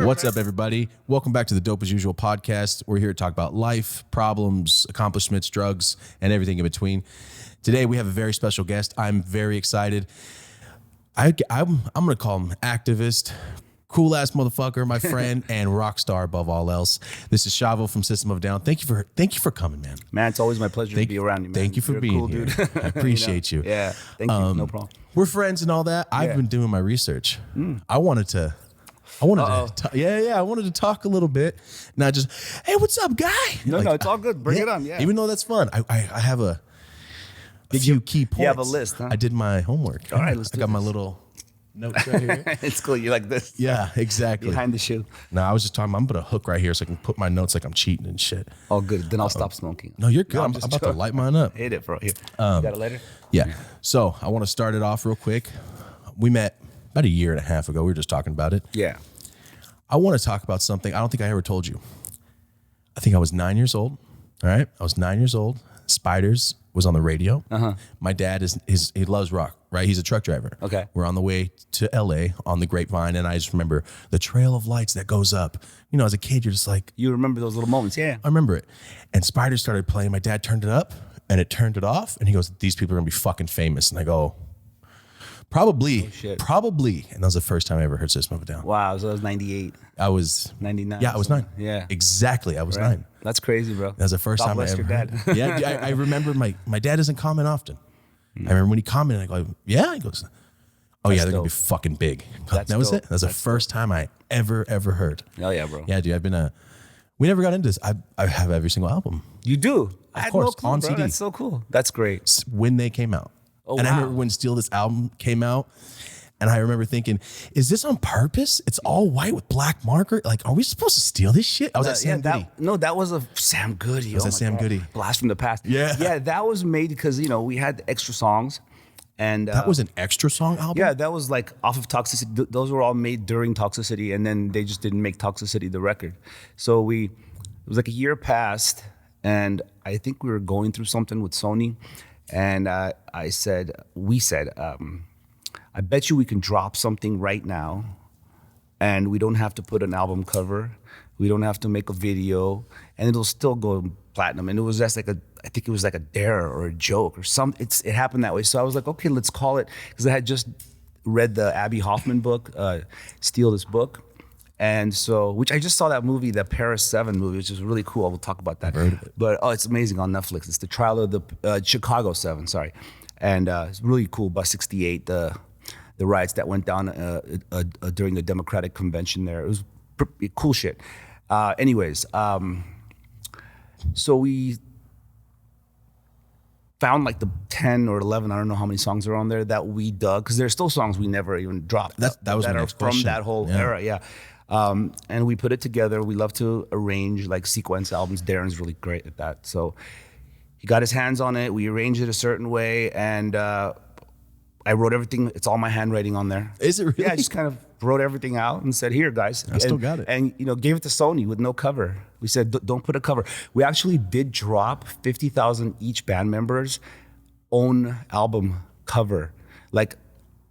What's up, everybody? Welcome back to the Dope as Usual podcast. We're here to talk about life, problems, accomplishments, drugs, and everything in between. Today, we have a very special guest. I'm very excited. I'm going to call him activist, cool-ass motherfucker, my friend, and Rockstar above all else. This is Shavo from System of a Down. Thank you for coming, man. Man, it's always my pleasure to be around you, man. Thank you for being here. Dude. I appreciate you. Yeah, thank you. No problem. We're friends and all that. I've been doing my research. I wanted to talk a little bit, not just, hey, what's up, guy? No, it's all good. Bring it on. Yeah. Even though that's fun, I have a few key points. You have a list, huh? I did my homework. All right, I got my little notes right here. It's cool. You like this? Yeah, exactly. Behind the shoe. No, I was just talking. I'm gonna hook right here so I can put my notes like I'm cheating and shit. Oh, good. Then I'll stop smoking. No, you're good. I'm about to light mine up. Hit it, bro. Here. You got a lighter? Yeah. So I want to start it off real quick. We met about a year and a half ago. We were just talking about it. Yeah. I want to talk about something I don't think I ever told you. I think I was 9 years old. All right. I was 9 years old. Spiders was on the radio. My dad he loves rock, right? He's a truck driver. Okay. We're on the way to LA on the Grapevine, and I just remember the trail of lights that goes up. You know, as a kid, you're just like, You remember those little moments, yeah. I remember it. And Spiders started playing. My dad turned it up and it turned it off, and he goes, these people are gonna be fucking famous. And I go, probably. And that was the first time I ever heard System of a Down. Wow, so that was 98. I was 99. Yeah, I was 9. Yeah. Exactly. I was 9. That's crazy, bro. That was the first God time I bless ever your dad. heard. Yeah, I remember my dad doesn't comment often. I remember when he commented, I go, yeah? He goes, oh yeah, they're going to be fucking big. That was dope. it. That was the first time I ever heard. Oh yeah, bro. Yeah, dude, we never got into this. I have every single album. You do? I had course, no clue, on bro. CD. That's so cool. That's great. When they came out. Oh, and I wow. remember when Steal This album came out, and I remember thinking, is this on purpose? It's all white with black marker. Like, are we supposed to steal this shit? I was at Sam Goody. That was a Sam Goody. Was that Sam Goody? Blast from the past. Yeah. Yeah, that was made because, we had extra songs. And That was an extra song album? Yeah, that was like off of Toxicity. Those were all made during Toxicity, and then they just didn't make Toxicity the record. So it was like a year passed, and I think we were going through something with Sony, and we said, I bet you we can drop something right now, and we don't have to put an album cover, we don't have to make a video, and it'll still go platinum. And it was just I think it was like a dare or a joke or something. It happened that way. So I was like, okay, let's call it, because I had just read the Abby Hoffman book, Steal This Book. And so, which I just saw that movie, the Paris 7 movie, which is really cool. We'll talk about that. I've heard of it. But it's amazing on Netflix. It's the trial of the Chicago 7, sorry. And it's really cool about 68, the riots that went down during the Democratic Convention there. It was cool shit. So we found like the 10 or 11, I don't know how many songs are on there that we dug, because there's still songs we never even dropped. That was my next from question. that whole era, yeah. And we put it together. We love to arrange like sequence albums. Darren's really great at that. So he got his hands on it. We arranged it a certain way, and I wrote everything. It's all my handwriting on there. Is it really? Yeah, I just kind of wrote everything out and said, here, guys. I still got it. And, gave it to Sony with no cover. We said, don't put a cover. We actually did drop 50,000 each band members' own album cover. Like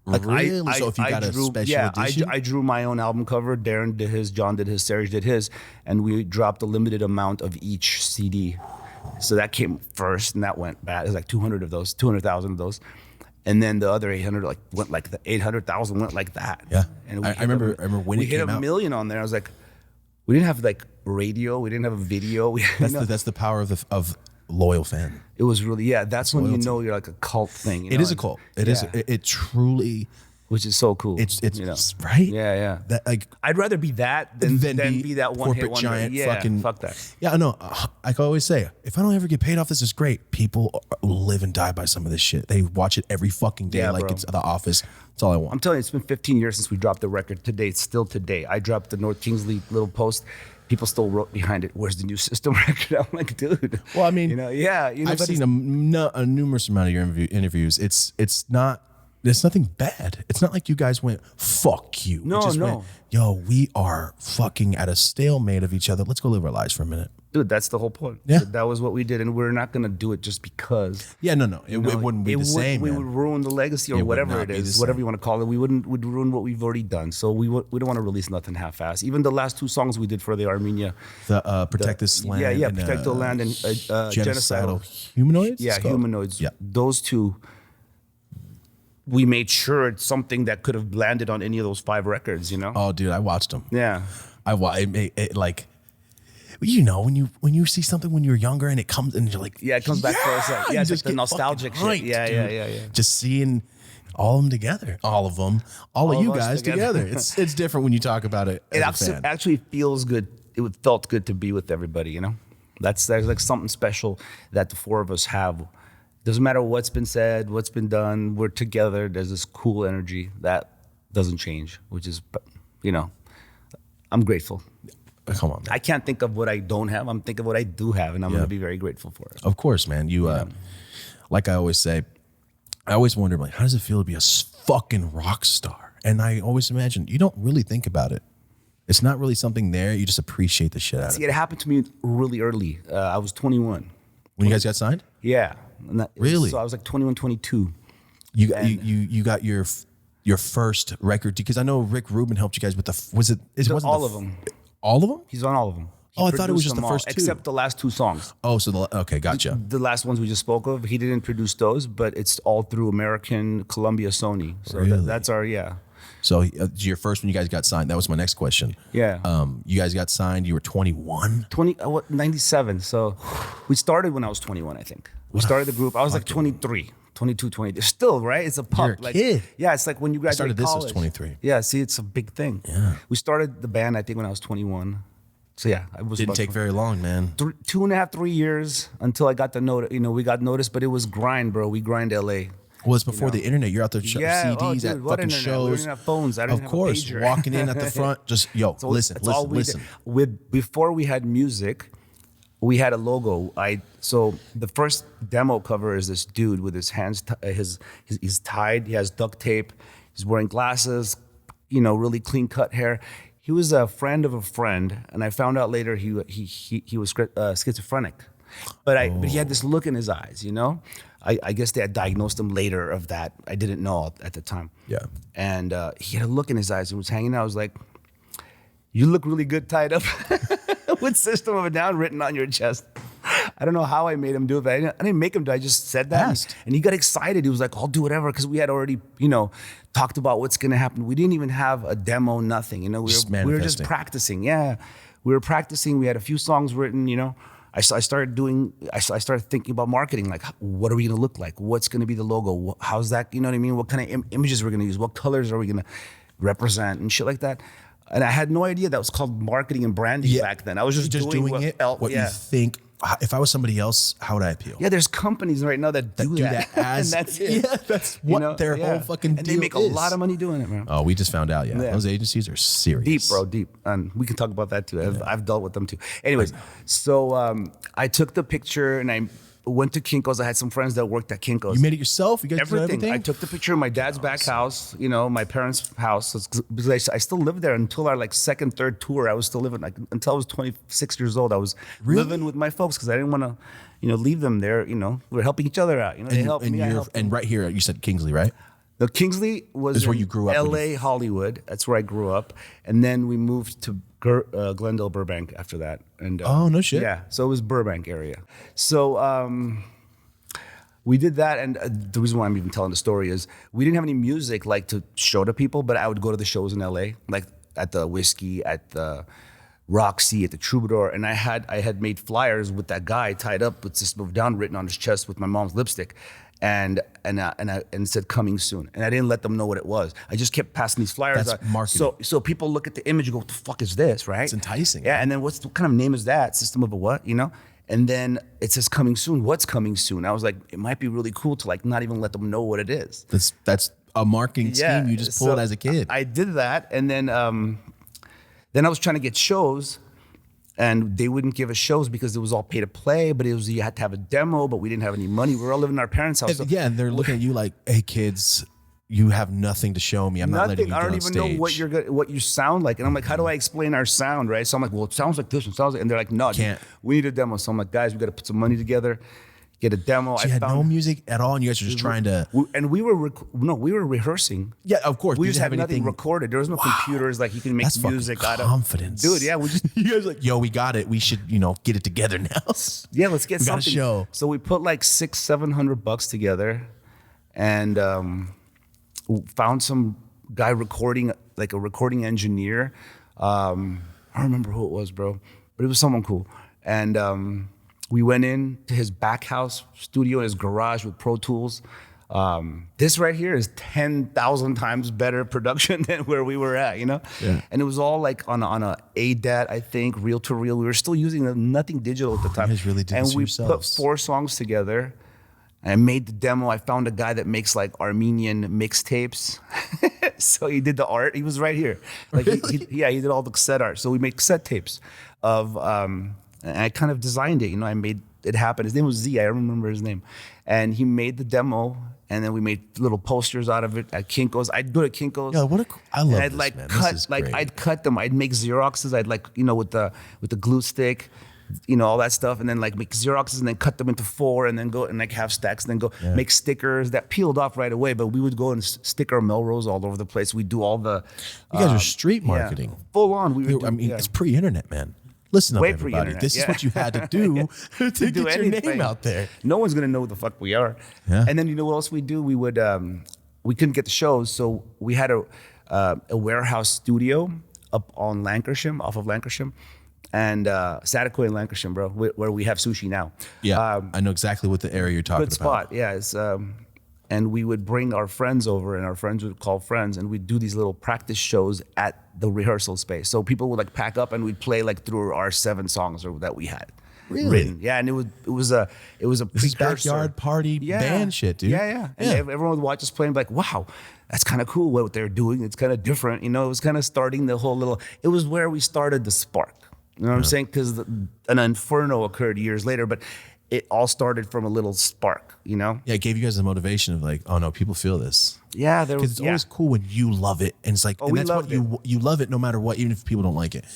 Really? So if you got a special edition? I drew my own album cover. Darren did his, John did his, Serge did his, and we dropped a limited amount of each CD. So that came first, and that went bad. It was like 200,000 of those. And then the other 800 went like the 800,000 went like that. Yeah. And I remember when it came out. We hit 1 million on there. I was like, we didn't have like radio. We didn't have a video. That's the power of loyal fan. It was really, that's when loyalty. You're like a cult thing. It is a cult. It is. It truly. Which is so cool. It's right. Yeah. That I'd rather be that than be that one corporate giant. Fucking fuck that. Yeah, no. I can always say, if I don't ever get paid off, this is great. People live and die by some of this shit. They watch it every fucking day, like bro. it's The Office. That's all I want. I'm telling you, it's been 15 years since we dropped the record. Today, it's still today. I dropped the North Kingsley little post. People still wrote behind it, where's the new System record? I'm like, dude. Well, I mean, I've seen a numerous amount of your interviews. It's nothing bad. It's not like you guys went, fuck you. No. Went, yo, we are fucking at a stalemate of each other. Let's go live our lives for a minute. dude, that's the whole point. Yeah. That was what we did, and we're not gonna do it just because. Yeah, no. It wouldn't be the same. We man. would ruin the legacy or It would whatever not it be the is, same. whatever you want to call it. We'd ruin what we've already done. So we don't want to release nothing half-assed. Even the last 2 songs we did for the Armenia. The Protect This Land. Yeah, and, Protect the Land and Genocidal Humanoids? Yeah, It's called? Humanoids. Yeah. Those 2, we made sure it's something that could have landed on any of those 5 records, you know? Oh, dude, I watched them. Yeah. It like, you know, when you see something when you're younger and it comes and you're like, Yeah, it comes back for a second. you Yeah, it's just like the get nostalgic fucking shit. hyped, Yeah. dude. Just seeing all of them together, all of you of us guys together. It's different when you talk about it. As a fan. Actually feels good. It felt good to be with everybody, you know? There's like something special that the 4 of us have. Doesn't matter what's been said, what's been done, we're together. There's this cool energy that doesn't change, which is, you know, I'm grateful. Come on, man. I can't think of what I don't have. I'm thinking of what I do have, and I'm going to be very grateful for it. Of course, man. You, like I always say, I always wonder, like, how does it feel to be a fucking rock star? And I always imagine you don't really think about it. It's not really something there. You just appreciate the shit out of See, it. it happened to me really early. I was 21. When you guys got signed, Yeah. Really? So I was like 21, 22. you got your first record, because I know Rick Rubin helped you guys with wasn't All of them. All of them? He's on all of them. Oh, I thought it was produced just the them all, first 2. except the last 2 songs. Oh, so okay, gotcha. The last ones we just spoke of, he didn't produce those, but it's all through American, Columbia, Sony. So Really? that's our, yeah. So your first when you guys got signed, that was my next question. Yeah. You guys got signed. You were 21. 97. So we started when I was 21, I think. We started the group. I was like 23, 22, 23. Still, right? It's a pup. You're a kid. Yeah, it's like when you graduate started this college. as 23. Yeah, see, it's a big thing. Yeah. We started the band, I think, when I was 21. So yeah, I was Didn't about take very long, man. 2.5, 3 years until I got the note. You know, we got noticed, but it was grind, bro. We grind LA. Well, it's before the internet. You're out there Yeah, CDs dude, at what fucking internet? We shows. didn't have phones. I didn't Of have course, a pager. walking in at the front, just listen. Before we had music, we had a logo. So the first demo cover is this dude with his hands, he's tied. He has duct tape. He's wearing glasses. You know, really clean cut hair. He was a friend of a friend, and I found out later he was schizophrenic, but he had this look in his eyes. You know, I guess they had diagnosed him later of that. I didn't know at the time. Yeah. And he had a look in his eyes and was hanging out. I was like, "You look really good tied up with System of a Down written on your chest." I don't know how I made him do it, but I didn't make him do it. I just said that. And he got excited. He was like, I'll do whatever. Because we had already, you know, talked about what's going to happen. We didn't even have a demo, nothing. You know, we were just practicing. Yeah. We were practicing. We had a few songs written, you know. I started thinking about marketing. Like, what are we going to look like? What's going to be the logo? How's that? You know what I mean? What kind of images we're going to use? What colors are we going to represent? And shit like that. And I had no idea that was called marketing and branding back then. I was just doing what you think. If I was somebody else, how would I appeal? Yeah, there's companies right now that do that as and that's it. Yeah, that's what their whole fucking and deal they make is. a lot of money doing it, man. Oh, we just found out. Yeah, those agencies are serious. Deep, bro, deep. And we can talk about that too. I've dealt with them too. Anyways, so I took the picture and I went to Kinko's. I had some friends that worked at Kinko's. You made it yourself? You guys did everything? I took the picture of my dad's back house, you know, my parents' house. Because I still lived there until our like second, third tour. I was still living until I was 26 years old. I was living with my folks because I didn't want to, you know, leave them there. You know, we were helping each other out. You know, they helped me. And right here, you said Kingsley, right? The Kingsley was where you grew up. L.A., Hollywood. That's where I grew up, and then we moved to Glendale, Burbank after that. And oh no shit. Yeah, so it was Burbank area. So we did that, and the reason why I'm even telling the story is we didn't have any music like to show to people, but I would go to the shows in L.A., like at the Whiskey, at the Roxy, at the Troubadour, and I had made flyers with that guy tied up with System of a Down written on his chest with my mom's lipstick. And said coming soon, and I didn't let them know what it was. I just kept passing these flyers. That's marketing. So people look at the image and go, "What the fuck is this?" Right? It's enticing. Yeah. And then what kind of name is that? System of a what? You know? And then it says coming soon. What's coming soon? I was like, it might be really cool to like not even let them know what it is. That's a marketing scheme you just pulled as a kid. I did that, and then I was trying to get shows. And they wouldn't give us shows because it was all pay to play, but you had to have a demo, but we didn't have any money. We were all living in our parents' house. And they're looking at you like, hey kids, you have nothing to show me. I'm not letting you I get don't on even stage. know what you sound like. And I'm like, how do I explain our sound, right? So I'm like, well, it sounds like this one sounds like, and they're like, no, Can't. we need a demo. So I'm like, guys, we got to put some money together, get a demo. So you had no music at all, and you guys were just trying to. We were rehearsing. Yeah, of course. We you just didn't had have nothing anything recorded. There was no computers like you can make That's music fucking out of. confidence, Dude, yeah, we just you guys like, yo, we got it. We should, get it together now. yeah, let's get We got a something. show. So we put like $600-700 together, and found some guy recording, like a recording engineer. I don't remember who it was, bro, but it was someone cool. And we went in to his back house studio in his garage with Pro Tools. This right here is 10,000 times better production than where we were at, Yeah. And it was all like on a ADAT, I think, reel to reel. We were still using nothing digital at the time. You guys really did and this we yourselves. put 4 songs together. I made the demo. I found a guy that makes like Armenian mixtapes. So he did the art. He was right here. Like Really? he did all the cassette art. So we made cassette tapes of, and I kind of designed it. I made it happen. His name was Z. I remember his name. And he made the demo. And then we made little posters out of it at Kinko's. I'd go to Kinko's. Yeah, I love and I'd this, like man. cut, This is like great. I'd cut them. I'd make Xeroxes. I'd like, with the glue stick, all that stuff, and then like make Xeroxes and then cut them into 4 and then go and like have stacks and then go make stickers that peeled off right away. But we would go and stick our Melrose all over the place. We'd do all the. You guys are street marketing. Full on. We would It's pre-internet, man. Listen up, Way everybody. pre-internet, This is yeah. what you had to do to get do your anything. name out there. No one's gonna know who the fuck we are. Yeah. And then you know what else we do? We would we couldn't get the shows, so we had a warehouse studio up on Lancashire, off of Lancashire, and Saticoy and Lancashire, bro, where we have sushi now. Yeah, I know exactly what the area you're talking Good about. spot, yeah. It's, and we would bring our friends over, and our friends would call friends, and we'd do these little practice shows at the rehearsal space. So people would like pack up, and we'd play like through our 7 songs that we had. Really? Written. Yeah, and it was a This is precursor. backyard party band shit, dude. Yeah. And everyone would watch us play and be like, wow, that's kind of cool what they're doing. It's kind of different. It was kind of starting the whole little, it was where we started the spark. You know what I'm saying? Because an inferno occurred years later, but it all started from a little spark, Yeah, it gave you guys the motivation of like, oh no, people feel this. Yeah, there was. Because it's always cool when you love it, and it's like, and we that's what loved you love it no matter what, even if people don't like it.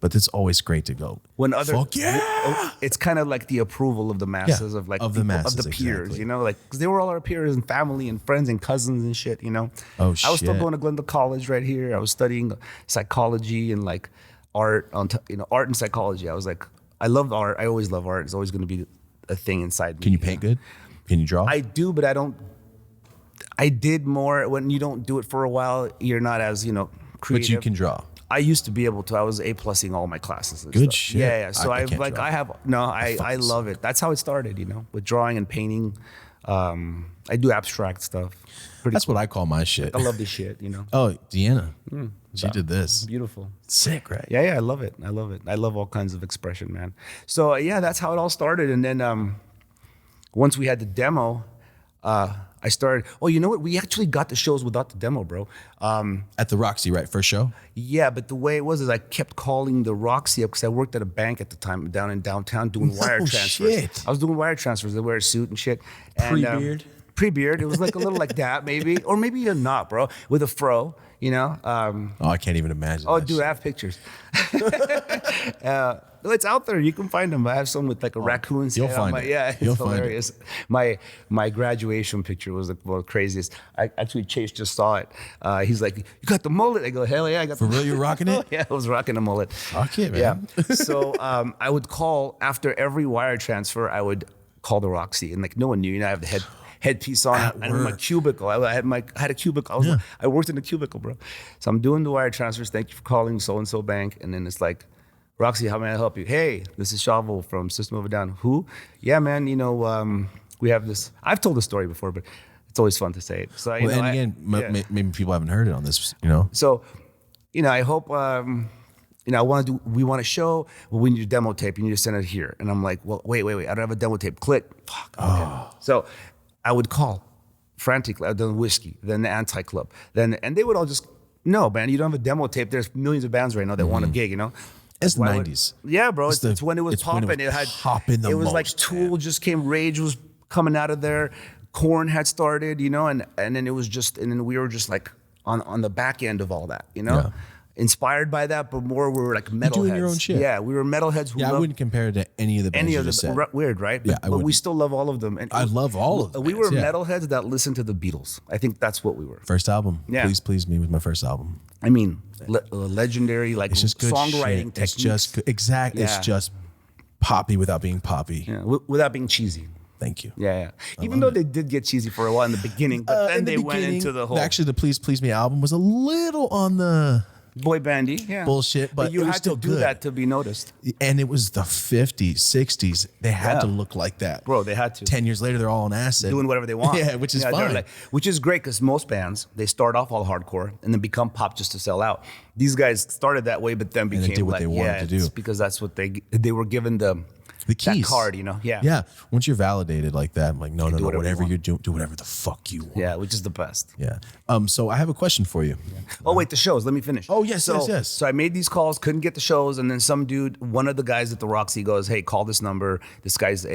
But it's always great to go. When other, fuck yeah, it's kind of like the approval of the masses, Yeah, of like of the people, masses, of the peers, exactly. like because they were all our peers and family and friends and cousins and shit, Oh, I was still shit. going to Glendale College right here. I was studying psychology and like art art and psychology. I was like, I loved art. I always love art. It's always going to be a thing inside me. Can you paint good? Can you draw? I do, but I don't. I did more when you don't do it for a while. You're not as creative. but you can draw. I used to be able to. I was A+ing all my classes. And Good stuff. shit. Yeah. So I can't draw. I love it. That's how it started. With drawing and painting. I do abstract stuff. That's what I call my shit. I love this shit. Oh, Deanna, she did this. Beautiful. Sick, right? Yeah. I love it. I love all kinds of expression, man. So yeah, that's how it all started. And then once we had the demo, I started. Oh, you know what? We actually got the shows without the demo, bro. At the Roxy, right? First show? Yeah, but the way it was is I kept calling the Roxy up because I worked at a bank at the time down in downtown doing wire transfers. Shit. I was doing wire transfers. I wear a suit and shit. And, Pre-beard? Pre-beard. It was like a little like that, maybe. Or maybe you're not, bro. With a fro, Oh, I can't even imagine. Oh, that dude, shit. I have pictures. It's out there. You can find them. I have some with like a raccoon's you'll head find on it. Yeah, it's You'll find it. hilarious. My graduation picture was one of the craziest. Chase just saw it. He's like, "You got the mullet?" I go, "Hell yeah, I got." For real, you're rocking it? Yeah, I was rocking a mullet. Fuck it, man. Yeah. So I would call after every wire transfer. I would call the Roxy, and like no one knew. I have the headpiece on, At and in my work. cubicle. I had a cubicle. I worked in a cubicle, bro. So I'm doing the wire transfers. Thank you for calling so and so bank, and then it's like, Roxy, how may I help you? Hey, this is Shavo from System of a Down. Who? Yeah, man. We have this. I've told the story before, but it's always fun to say it. So Maybe people haven't heard it on this. So, I hope. We want a show. Well, we need a demo tape. You need to send it here. And I'm like, well, wait. I don't have a demo tape. Click. Fuck. Okay. So I would call frantically. I've done Whiskey, then the Anti Club, and they would all just, no, man, you don't have a demo tape. There's millions of bands right now that want a gig, It's the Why 90s. Yeah, bro. It's when it was it's when popping. it was It had popping the It was like most, Tool just came. Rage was coming out of there. Korn had started, and then it was just, and then we were just like on the back end of all that, Yeah. inspired by that, but more we were like metalheads. doing your own shit. Yeah, we were metalheads who Yeah, I loved wouldn't compare it to any of the bands any you of just them. said. Weird, right? Yeah, but we still love all of them. And I love all of them. We were Yeah. metalheads that listened to the Beatles. I think that's what we were. First album. Yeah. Please Please Me was my first album. I mean, legendary, like It's just good songwriting shit. techniques. It's just good. Exactly. It's Yeah. just poppy without being poppy. Yeah, without being cheesy. Thank you. Yeah. Even though they did get cheesy for a while in the beginning, but then In the they went beginning, into the whole Actually, the Please Please Me album was a little on the boy bandy. Yeah. bullshit, but you it was had to still do good. that to be noticed. And it was the 50s, 60s. They had Yeah. to look like that. Bro, they had to. 10 years later, they're all on acid. Doing whatever they want. Yeah, which is they're fine. Which is great because most bands, they start off all hardcore and then become pop just to sell out. These guys started that way, but then they became did what like, they wanted to do. it's because that's what they were given the keys. that card, Yeah. Yeah. Once you're validated like that, I'm like, no, whatever you whatever want. you're doing, do whatever the fuck you want. Yeah, which is the best. Yeah. So I have a question for you. Oh, wait, the shows. Let me finish. Oh, yes, yes. So I made these calls, couldn't get the shows, and then some dude, one of the guys at the Roxy goes, hey, call this number. This guy's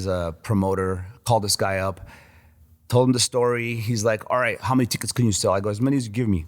a promoter. Call this guy up. Told him the story. He's like, all right, how many tickets can you sell? I go, as many as you give me.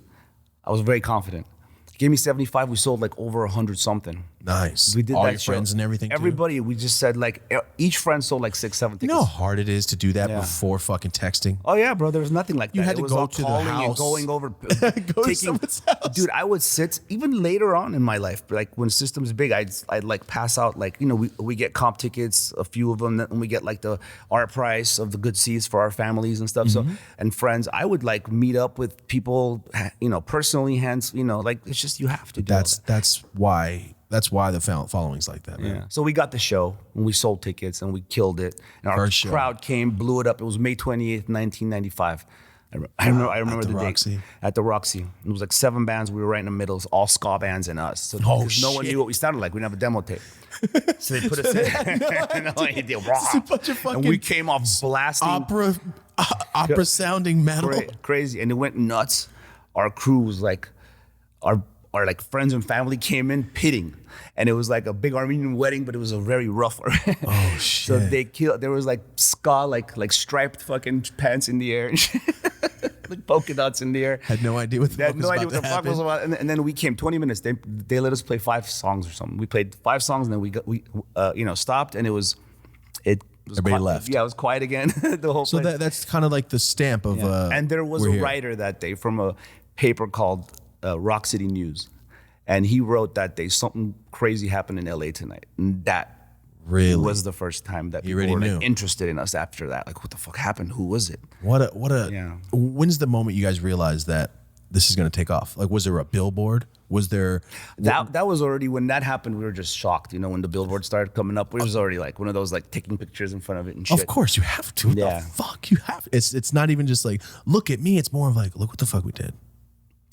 I was very confident. He gave me 75. We sold like over 100 something. Nice. We did all that your show. friends and everything too? Everybody, we just said like each friend sold like 6, 7 You tickets. know how hard it is to do that Yeah. before fucking texting? Oh yeah, bro. There was nothing like that. You had It to was go all to the calling house. and going over, Go to someone's house. Dude, I would sit even later on in my life. Like when System's big, I'd like pass out like we get comp tickets, a few of them, and we get like our price of the good seats for our families and stuff. Mm-hmm. So and friends, I would like meet up with people, personally. Hence, like it's just you have to do all that. That's why the following's like that, man. Yeah. So we got the show and we sold tickets and we killed it. And our First show. crowd came, blew it up. It was May 28th, 1995. I remember At the the date. Roxy? At the Roxy. It was like 7 bands. We were right in the middle. It was all ska bands and us. So Oh, because no one shit. knew what we sounded like. We didn't have a demo tape. So they put us in. No idea. It's a bunch of And we fucking came off blasting. opera sounding metal. Crazy. And it went nuts. Our crew was like, our like friends and family came in pitting, and it was like a big Armenian wedding, but it was a very rough. Oh shit! So they killed. There was like ska, like striped fucking pants in the air, and shit. Like polka dots in the air. Had no idea what the They fuck had was no idea about what to the fuck was happen. about. And then we came 20 minutes. They let us play 5 songs or something. We played 5 songs, and then we stopped, and it was Everybody quiet. left. Yeah, it was quiet again. The whole So place. that's kind of like the stamp of. And there was we're a here. writer that day from a paper called Rock City News. And he wrote that day, something crazy happened in LA tonight. And that Really? was the first time that people already were like, knew. interested in us after that. Like, what the fuck happened? Who was it? What a. Yeah. When's the moment you guys realized that this is going to take off? Like, was there a billboard? Was there? That was already, when that happened, we were just shocked. When the billboard started coming up, it was already like one of those like taking pictures in front of it and shit. Of course, you have to. What Yeah. the fuck? You have. It's not even just like, look at me. It's more of like, look what the fuck we did.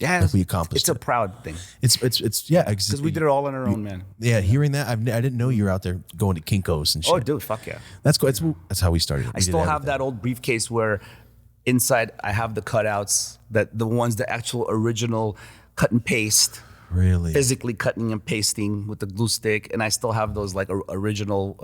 Yeah, Like we accomplished it's a it. proud thing. It's yeah. Because we did it all on our own, man. Yeah, hearing that, I didn't know you were out there going to Kinko's and shit. Oh, dude, fuck yeah. That's cool. That's how we started. I still have that old briefcase where inside I have the cutouts, the ones, the actual original cut and paste, Really? physically cutting and pasting with the glue stick, and I still have those like original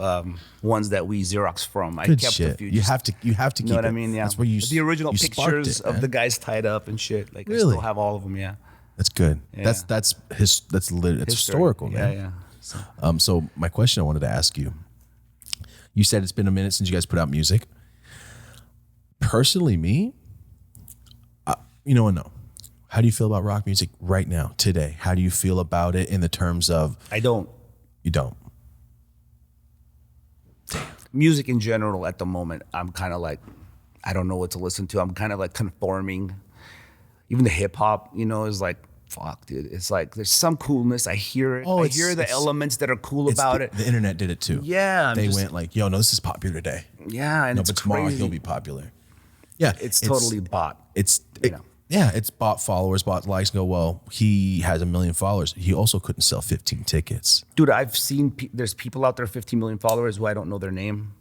ones that we Xerox from. I Good kept shit. a few. You have to You keep know what it. I mean? Yeah. That's where you the original you sparked pictures it, of man. the guys tied up and shit. Like I Really? still have all of them. Yeah. That's good. Yeah. That's historical, Yeah, man. yeah. So my question I wanted to ask you. You said it's been a minute since you guys put out music. Personally, me, no. How do you feel about rock music right now, today? How do you feel about it in the terms of I don't. you don't? Music in general at the moment, I'm kind of like, I don't know what to listen to. I'm kind of like conforming. Even the hip hop, is like, fuck, dude. It's like there's some coolness. I hear it. I hear the elements that are cool about it. The internet did it too. Yeah, They went like, yo, no, this is popular today. Yeah, and No, it's but tomorrow crazy. he'll be popular. Yeah. It's totally bought. Yeah, it's bought followers, bought likes, and go, well, he has 1 million followers. He also couldn't sell 15 tickets. Dude, I've seen there's people out there 15 million followers who I don't know their name.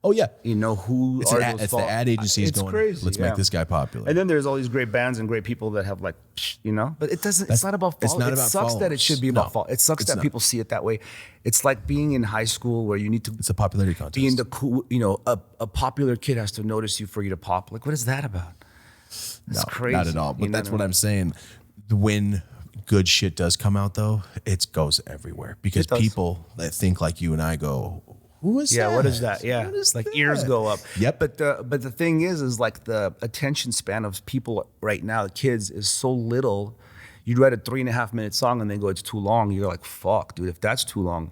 Oh yeah. You know, who It's, are an ad, those it's the ad agencies It's going, crazy. let's make this guy popular. And then there's all these great bands and great people that have like, you know, but it doesn't, it's not about it's followers. not It about sucks that it should be about No, followers. It sucks it's that not. people see it that way. It's like being in high school where you need to It's a popularity contest. be in the cool, you know, a popular kid has to notice you for you to pop. Like, what is that about? That's crazy. Not at all. But that's what I'm saying. When good shit does come out, though, it goes everywhere because people that think like you and I go, who is that? Yeah, what is that? Yeah, What is like that? ears go up. Yep. But the thing is like the attention span of people right now, the kids, is so little. You'd write a 3.5 minute song and then go, it's too long. You're like, fuck, dude, if that's too long,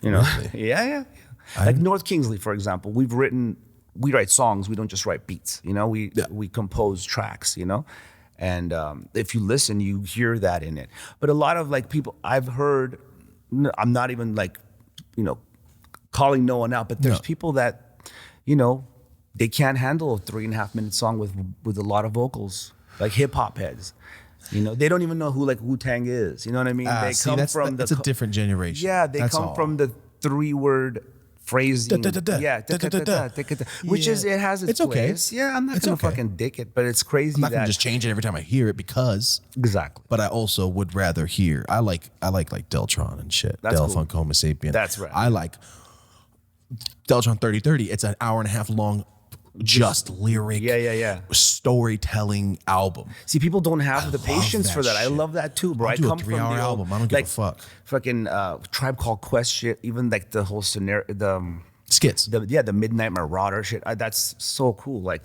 you know? Really? Yeah. Like North Kingsley, for example, we write songs. We don't just write beats. You know, we compose tracks. You know, and if you listen, you hear that in it. But a lot of like people I've heard, I'm not even like, you know, calling no one out, but there's people that, you know, they can't handle a 3.5 minute song with a lot of vocals, like hip hop heads. You know, they don't even know who like Wu-Tang is. You know what I mean? They come from it's a different generation. Yeah, they come from the 3-word phrasing. Which is, it has its place. Yeah, I'm not gonna fucking dick it, but it's crazy. I'm not gonna just change it every time I hear it because exactly. But I also would rather hear. I like Deltron and shit. That's Del cool. Funk Homo Sapien. That's right. I like Deltron 3030. It's an hour and a half long, just lyric, storytelling album. See, people don't have the patience that for that. I shit. love that too, bro. I'll do a come from 3-hour the old, album. I don't give like, a fuck. Fucking Tribe Called Quest shit. Even like the whole scenario, Skits. the Midnight Marauder shit. That's so cool. Like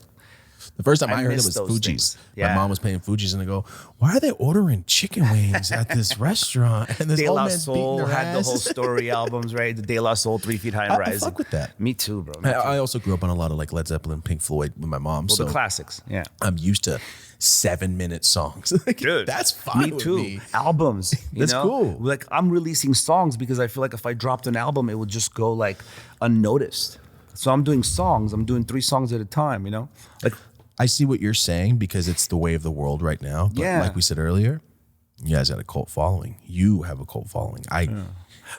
The first time I heard it miss was those Fuji's. things. Yeah. My mom was playing Fuji's, and I go, "Why are they ordering chicken wings at this restaurant?" And this De old La man's beating Soul their had ass. the whole story albums, right? The De La Soul, 3 Feet High and I Rising. fuck with that. Me too, bro. Me too. I also grew up on a lot of like Led Zeppelin, Pink Floyd with my mom. Well, so the classics, yeah. I'm used to 7-minute songs. Like, Dude, that's fine. Me with too. me. Albums. You That's know? cool. Like I'm releasing songs because I feel like if I dropped an album, it would just go like unnoticed. So I'm doing songs. I'm doing 3 songs at a time. You know, like I see what you're saying because it's the way of the world right now. But Yeah. like we said earlier, you guys got a cult following. You have a cult following.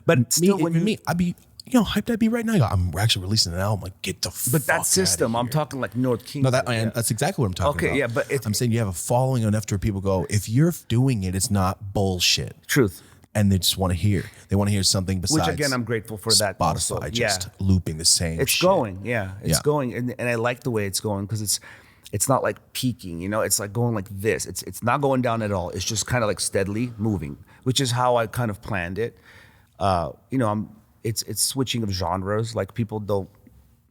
But still, I'd be, hyped I'd be right now. I'm actually releasing an album. Like, get the fuck but that outta system, I'm here. talking like North King. No, that's exactly what I'm talking about. Okay, yeah, but I'm saying you have a following enough to where people go, if you're doing it, it's not bullshit. Truth. And they just want to hear. They want to hear something besides. Which again, I'm grateful for that. Spotify also. just looping the same. It's shit. going, yeah, it's Yeah. going, and I like the way it's going because it's not like peaking, you know. It's like going like this. It's not going down at all. It's just kind of like steadily moving, which is how I kind of planned it. It's switching of genres. Like people don't,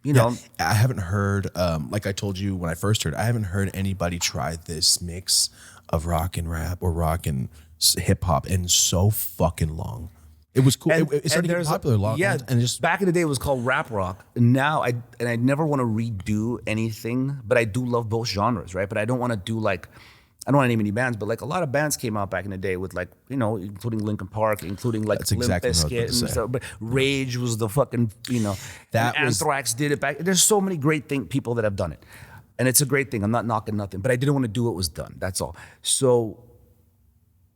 you know. I haven't heard. Like I told you when I first heard, I haven't heard anybody try this mix of rock and rap or rock and hip hop in so fucking long. It was cool. It started getting popular long. Yeah, and just back in the day it was called rap rock. And now I never want to redo anything, but I do love both genres, right? But I don't want to do like, I don't want to name any bands, but like a lot of bands came out back in the day with like, including Linkin Park, including like That's exactly what I was Limp about Bizkit to and say. stuff. But Rage was the fucking, That and was- Anthrax did it back. There's so many great people that have done it. And it's a great thing. I'm not knocking nothing, but I didn't want to do what was done. That's all. So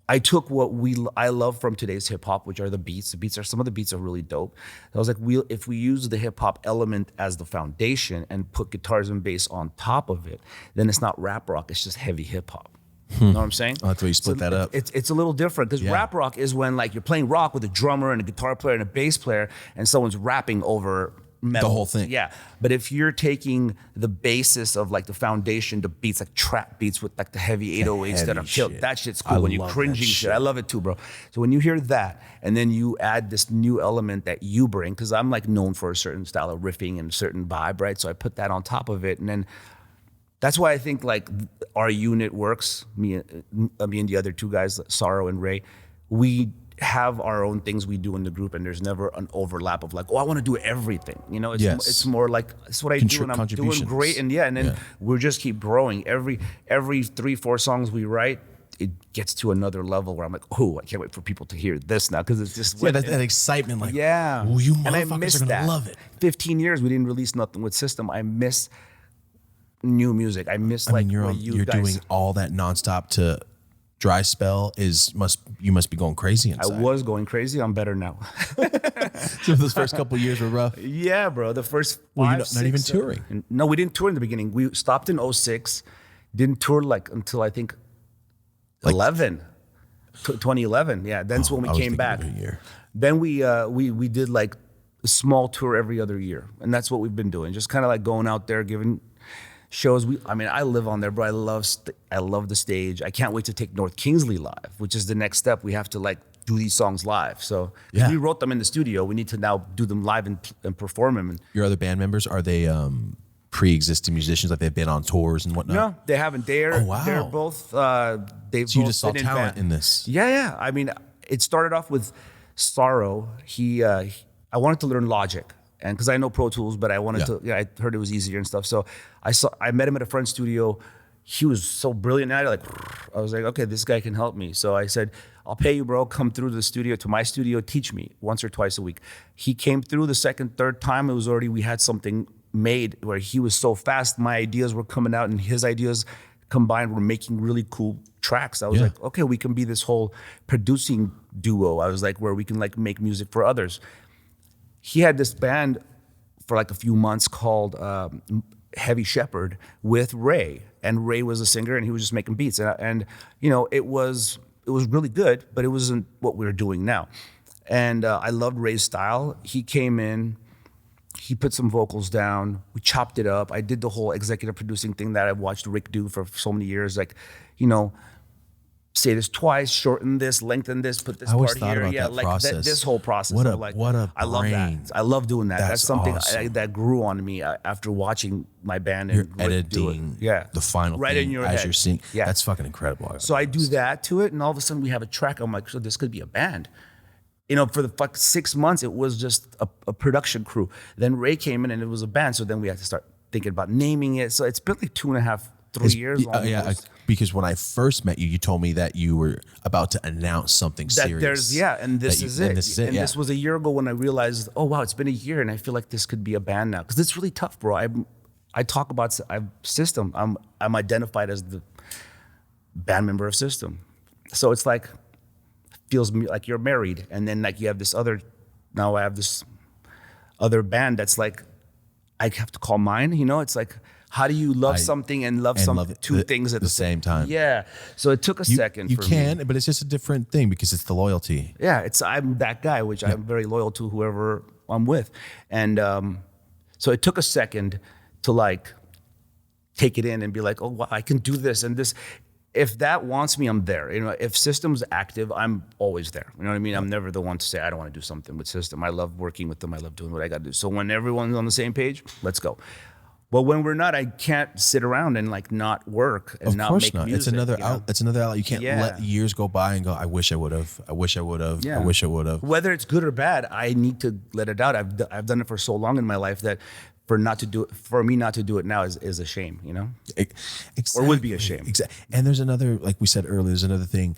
I took what I love from today's hip hop, which are the beats. Some of the beats are really dope. I was like, if we use the hip hop element as the foundation and put guitars and bass on top of it, then it's not rap rock. It's just heavy hip hop. You know what I'm saying? Oh, that's why you split that up. It's a little different because rap rock is when like you're playing rock with a drummer and a guitar player and a bass player, and someone's rapping over metal. The whole thing. Yeah. But if you're taking the basis of like the foundation, the beats, like trap beats with like the heavy 808s that are heavy killed, shit. that shit's I cool. When you're love cringing that shit. shit. I love it too, bro. So when you hear that and then you add this new element that you bring, because I'm like known for a certain style of riffing and a certain vibe, right? So I put that on top of it, and then that's why I think like our unit works. Me and the other 2 guys, Sorrow and Ray, we have our own things we do in the group, and there's never an overlap of like, oh, I want to do everything. It's Yes. it's more like it's what I do, and I'm doing Contributions. great. And then we just keep growing. Every 3-4 songs we write, it gets to another level where I'm like, oh, I can't wait for people to hear this now because it's just that excitement, like, yeah. oh, you And I motherfuckers miss are gonna that. love it. 15 years we didn't release nothing with System. I miss new music. I miss like You're what you you're guys doing all that nonstop to dry spell you must be going crazy I inside. was going crazy. I'm better now. So those first couple of years were rough. Yeah, bro. The first Well, you're five, not even six, touring. No, we didn't tour in the beginning. We stopped in 06, didn't tour like until I think 2011. Yeah, that's when we I was came thinking back. of a year. Then we did like a small tour every other year, and that's what we've been doing. Just kind of like going out there, giving shows. I live on there, bro. I love the stage. I can't wait to take North Kingsley live, which is the next step. We have to like do these songs live. So 'cause Yeah. we wrote them in the studio. We need to now do them live and perform them. And Your other band members, are they pre-existing musicians? Like they've been on tours and whatnot? no, they haven't. Oh, wow. They're both. They've So you both just saw been talent band. in this. Yeah. I mean, it started off with Sorrow. I wanted to learn Logic, and because I know Pro Tools, but I wanted to. Yeah, I heard it was easier and stuff. So I met him at a friend's studio. He was so brilliant at it. I was like, okay, this guy can help me. So I said, I'll pay you, bro. Come through to my studio, teach me once or twice a week. He came through the second, third time. It was already, we had something made where he was so fast. My ideas were coming out and his ideas combined were making really cool tracks. I was like, okay, we can be this whole producing duo. I was like, where we can like make music for others. He had this band for like a few months called Heavy Shepherd with Ray, and Ray was a singer, and he was just making beats, and you know, it was really good, but it wasn't what we were doing now. And I loved Ray's style. He came in, he put some vocals down, we chopped it up. I did the whole executive producing thing that I've watched Rick do for so many years, like, you know, say this twice, shorten this, lengthen this, put this I always part thought here. about Yeah, that like process. this whole process. What a I love brain. that. I love doing that. That's something awesome. that grew on me after watching my band You're and Rick do it. editing Yeah, the final right thing in your as head. you're singing. Yeah, That's fucking incredible. so I do that to it, and all of a sudden we have a track. I'm like, so this could be a band. You know, for the 6 months, it was just a production crew. Then Ray came in, and it was a band. So then we had to start thinking about naming it. So it's been like 2.5, 3 years. Almost. Because when I first met you, you told me that you were about to announce something serious. And this is it. And this is it. And this was a year ago when I realized, oh wow, it's been a year, and I feel like this could be a band now, because it's really tough, bro. I talk about System. I'm identified as the band member of System, so it's like feels like you're married, and then like you have this other. Now I have this other band that's like I have to call mine. You know, it's like, how do you love something and love two things at the same time? Yeah. So it took a second. You for can, me. but it's just a different thing because it's the loyalty. Yeah, I'm that guy, which I'm very loyal to whoever I'm with, and so it took a second to like take it in and be like, oh wow, I can do this and this. If that wants me, I'm there. You know, if System's active, I'm always there. You know what I mean? I'm never the one to say I don't want to do something with System. I love working with them. I love doing what I got to do. So when everyone's on the same page, let's go. But when we're not, I can't sit around and like not work and not make music. It's another you know? It's another outlet. You can't let years go by and go, I wish I would have. I wish I would have. Yeah. I wish I would have. Whether it's good or bad, I need to let it out. I've done it for so long in my life that for me not to do it now is a shame, you know? Exactly. Or would be a shame. Exactly. And there's another, like we said earlier, there's another thing.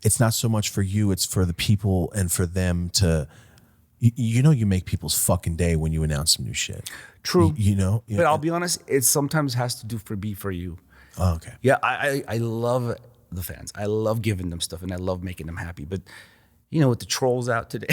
It's not so much for you, it's for the people and for them to, you know, you make people's fucking day when you announce some new shit. True. You know? But I'll be honest, it sometimes has to do for you. Oh, okay. Yeah, I love the fans. I love giving them stuff and I love making them happy. But you know, with the trolls out today.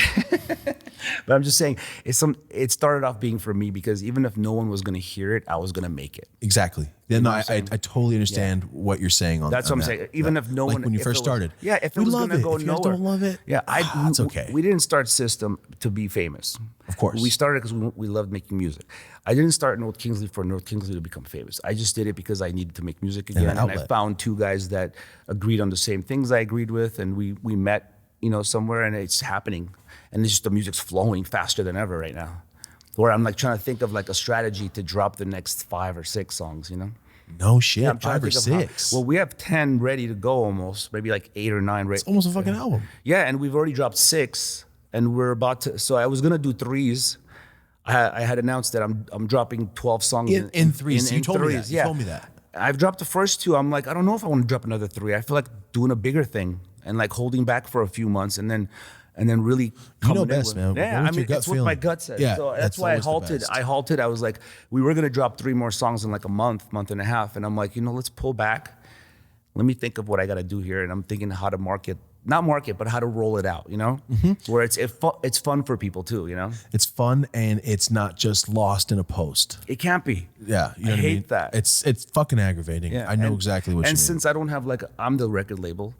But I'm just saying, it started off being for me because even if no one was going to hear it, I was going to make it. Exactly. Yeah, no, I totally understand what you're saying on that. That's what I'm saying. Even if no one, when you first started. Yeah, if it was going to go if you nowhere. guys don't love it, yeah, it's okay. We didn't start System to be famous. Of course. We started because we loved making music. I didn't start North Kingsley for North Kingsley to become famous. I just did it because I needed to make music again. And I found two guys that agreed on the same things I agreed with, and we met, you know, somewhere, and it's happening. And it's just the music's flowing faster than ever right now. Where I'm like trying to think of like a strategy to drop the next 5 or 6 songs, you know? No shit, I'm trying 5 or to think of 6. Well, we have 10 ready to go almost, maybe like 8 or 9 ready. It's almost a fucking album. Yeah, and we've already dropped 6, and we're about to. So I was gonna do 3s. I had announced that I'm dropping 12 songs in 3s. You told me that. Yeah. You told me that. I've dropped the first 2. I'm like, I don't know if I want to drop another 3. I feel like doing a bigger thing and like holding back for a few months and then really coming best, in with, man. Yeah, I mean, it's what my gut said. Yeah, so that's why I always the halted. best. I was like, we were gonna drop 3 more songs in like a month and a half, and I'm like, you know, let's pull back. let me think of what I got to do here. And I'm thinking how to not market, but how to roll it out, where it's fun for people too, It's fun and it's not just lost in a post. It can't be. Yeah. You know I what hate I mean? that. It's fucking aggravating. Yeah. I know exactly what you mean. And since I don't have I'm the record label,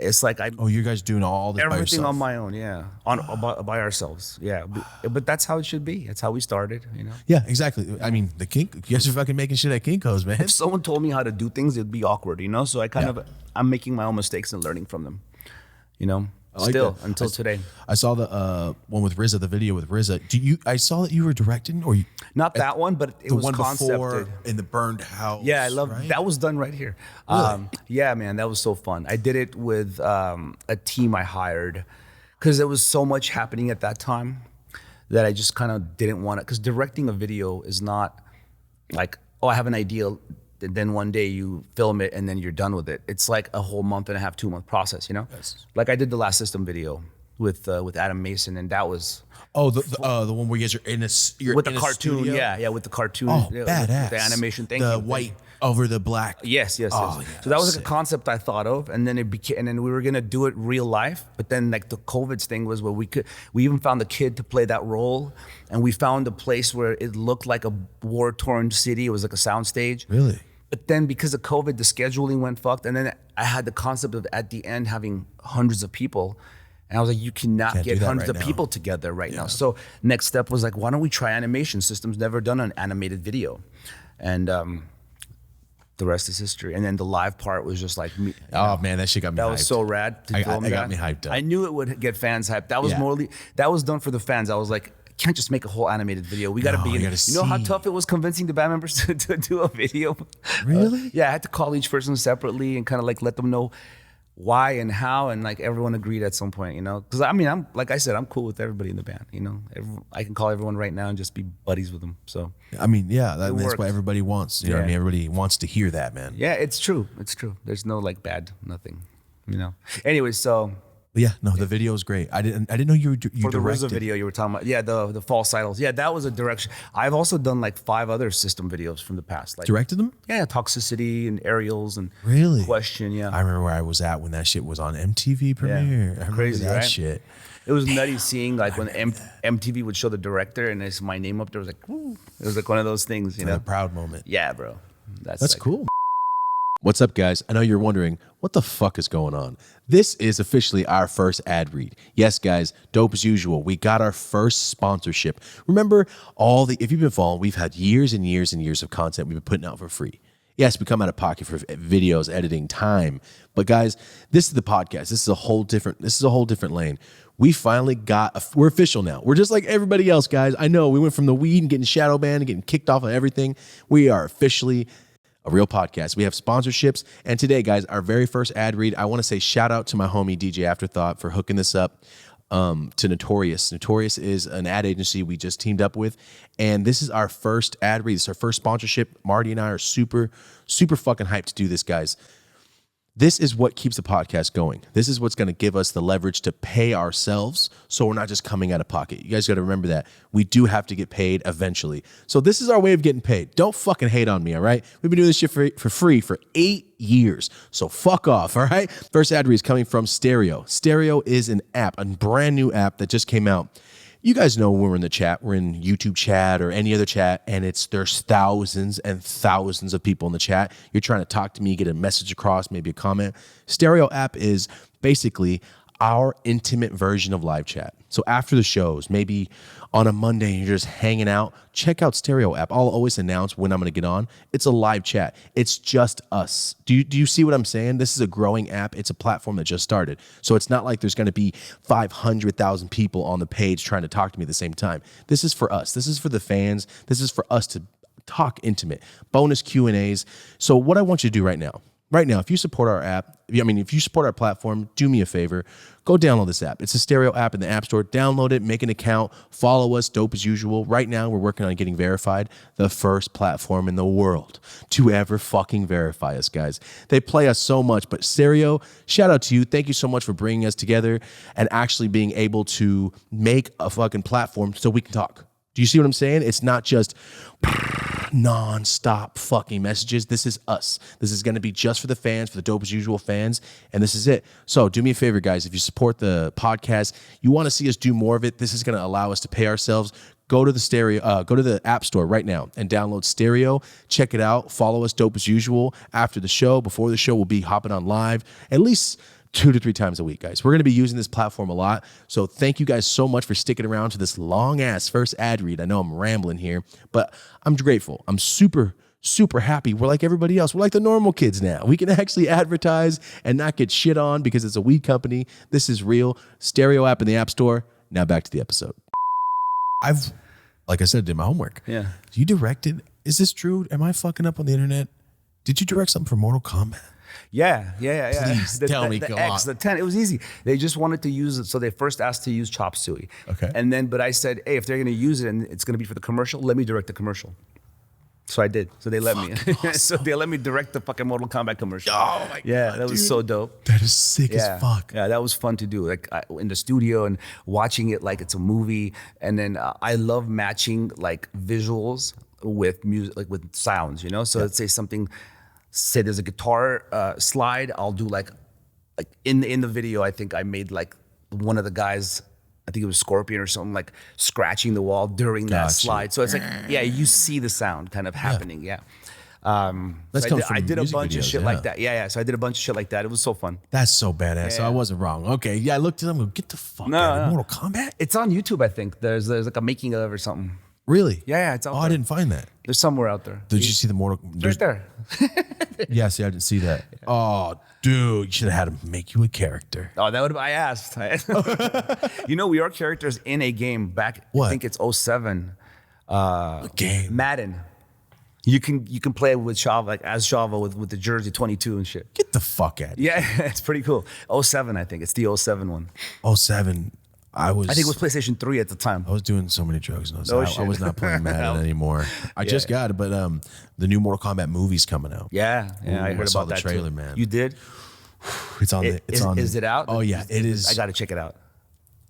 it's like you guys doing all this by everything yourself? on my own, yeah, by ourselves, yeah. But that's how it should be. That's how we started, Yeah, exactly. I mean, you guys are fucking making shit at Kinko's, man. If someone told me how to do things, it'd be awkward, So I'm making my own mistakes and learning from them, like Still that. until today. I saw the one with RZA, the video with RZA. I saw that you were directing, or not that one, but it the was one concepted. before in the burned house. Yeah, I love right? that. Was done right here. Really? Yeah, man, that was so fun. I did it with a team I hired because there was so much happening at that time that I just kind of didn't want to. Because directing a video is not like, oh, I have an idea, and then one day you film it and then you're done with it. It's like a whole month and a half, 2 month process. Yes. Like I did the Last System video with Adam Mason, and that was the one where you guys are you're with in the a cartoon. studio? Yeah, with the cartoon. Oh, yeah, badass. the animation thing. The white over the black. Yes. Oh, yeah, So that was like sick. a concept I thought of, and then and then we were gonna do it real life. But then like the COVID thing was where we even found a kid to play that role, and we found a place where it looked like a war-torn city. It was like a soundstage. Really? But then because of COVID, the scheduling went fucked, and then I had the concept of at the end having hundreds of people. And I was like, you cannot Can't do get that hundreds right of now. people together right now. So next step was like, why don't we try animation? System's never done an animated video. And the rest is history. And then the live part was just like me. Oh man, that shit got me That hyped. was so rad to film I got that. me hyped up. I knew it would get fans hyped. That was that was done for the fans. I was like, can't just make a whole animated video. We got to No, be in you it. gotta You know how see. tough it was convincing the band members to do a video? Really? Yeah, I had to call each person separately and kind of like let them know why and how, and like everyone agreed at some point, because I mean, I'm like I said, I'm cool with everybody in the band, I can call everyone right now and just be buddies with them. So I mean, yeah, that's works. what everybody wants. You know what I mean? Everybody wants to hear that, man. yeah, it's true. There's no like bad nothing, Anyway, so But yeah, no, the video is great. I didn't know you for the RZA directed. video you were talking about, yeah, the false idols, yeah, that was a direction. I've also done like 5 other System videos from the past, like Directed them? yeah, Toxicity and Aerials and Really? Question, yeah. I remember where I was at when that shit was on MTV Premiere. I remember Crazy, that right? shit. It was nutty seeing like when MTV would show the director and it's my name up there. It was like, woo. It was like one of those things, A proud moment. Yeah, bro. That's like, cool. What's up, guys? I know you're wondering, what the fuck is going on? This is officially our first ad read. Yes, guys, dope as usual. We got our first sponsorship. Remember if you've been following, we've had years and years and years of content we've been putting out for free. Yes, we come out of pocket for videos, editing, time. But guys, this is the podcast. This is a whole different lane. We finally we're official now. We're just like everybody else, guys. I know we went from the weed and getting shadow banned and getting kicked off of everything. We are officially a real podcast. We have sponsorships. And today, guys, our very first ad read, I want to say shout out to my homie DJ Afterthought for hooking this up to Notorious. Notorious is an ad agency we just teamed up with. And this is our first ad read. This is our first sponsorship. Marty and I are super, super fucking hyped to do this, guys. This is what keeps the podcast going. This is what's going to give us the leverage to pay ourselves so we're not just coming out of pocket. You guys got to remember that. We do have to get paid eventually. So this is our way of getting paid. Don't fucking hate on me, all right? We've been doing this shit for free for 8 years. So fuck off, all right? First ad read is coming from Stereo. Stereo is an app, a brand new app that just came out. You guys know when we're in the chat, we're in YouTube chat or any other chat, and there's thousands and thousands of people in the chat. You're trying to talk to me, get a message across, maybe a comment. Stereo app is basically our intimate version of live chat. So after the shows, maybe on a Monday, you're just hanging out, check out Stereo app. I'll always announce when I'm going to get on. It's a live chat. It's just us. Do you see what I'm saying? This is a growing app. It's a platform that just started. So it's not like there's going to be 500,000 people on the page trying to talk to me at the same time. This is for us. This is for the fans. This is for us to talk intimate, bonus Q&As. So what I want you to do right now, if you support our app, if you support our platform, do me a favor, go download this app. It's a Stereo app in the App Store. Download it, make an account, follow us, dope as usual. Right now, we're working on getting verified, the first platform in the world to ever fucking verify us, guys. They play us so much, but Stereo, shout out to you. Thank you so much for bringing us together and actually being able to make a fucking platform so we can talk. Do you see what I'm saying? It's not just non-stop fucking messages. This is us. This is going to be just for the fans, for the Dope as Usual fans, and this is it. So do me a favor, guys. If you support the podcast, you want to see us do more of it, this is going to allow us to pay ourselves. Go to the App Store right now and download Stereo. Check it out. Follow us, Dope as Usual. After the show, before the show, we'll be hopping on live at least 2 to 3 times a week, guys. We're going to be using this platform a lot. So thank you guys so much for sticking around to this long-ass first ad read. I know I'm rambling here, but I'm grateful. I'm super happy. We're like everybody else. We're like the normal kids now. We can actually advertise and not get shit on because it's a weed company. This is real. Stereo app in the App Store. Now back to the episode. Like I said, did my homework. Yeah. You directed, is this true? Am I fucking up on the internet? Did you direct something for Mortal Kombat? Yeah. Please tell me, go on. The 10, it was easy. They just wanted to use it. So they first asked to use Chop Suey. Okay. But I said, hey, if they're going to use it and it's going to be for the commercial, let me direct the commercial. So I did. So they let me. Awesome. So they let me direct the fucking Mortal Kombat commercial. Oh my God. Yeah, that was so dope. That is sick as fuck. Yeah, that was fun to do. Like in the studio and watching it like it's a movie. And then I love matching like visuals with music, like with sounds, you know? So let's say say there's a guitar slide, I'll do like in the video, I think I made like one of the guys, I think it was Scorpion or something, like scratching the wall during that slide. So it's like, yeah, you see the sound kind of happening. Yeah. I did a bunch of shit like that. Yeah. So I did a bunch of shit like that. It was so fun. That's so badass. Yeah. So I wasn't wrong. Okay. Yeah, I looked at them and go, get the fuck out of Mortal Kombat? It's on YouTube, I think. There's like a making of or something. Really? Yeah, it's out there. I didn't find that. There's somewhere out there. Did you see the Mortal? Right there. Yeah, see, I didn't see that. Yeah. Oh, dude, you should have had him make you a character. Oh, that would have. I asked. You know, we are characters in a game back. What? I think it's 07. A game. Madden. You can play with Shavo, like as Shavo with the jersey 22 and shit. Get the fuck out of here. Yeah, it's pretty cool. 07, I think. It's the 07 one. 07. I think it was PlayStation 3 at the time. I was doing so many drugs. I was not playing Madden anymore. I just got it, but the new Mortal Kombat movie's coming out. Yeah, I heard saw about the that trailer, too. man. You did? It's on. Is it out? Oh yeah, it is. I got to check it out.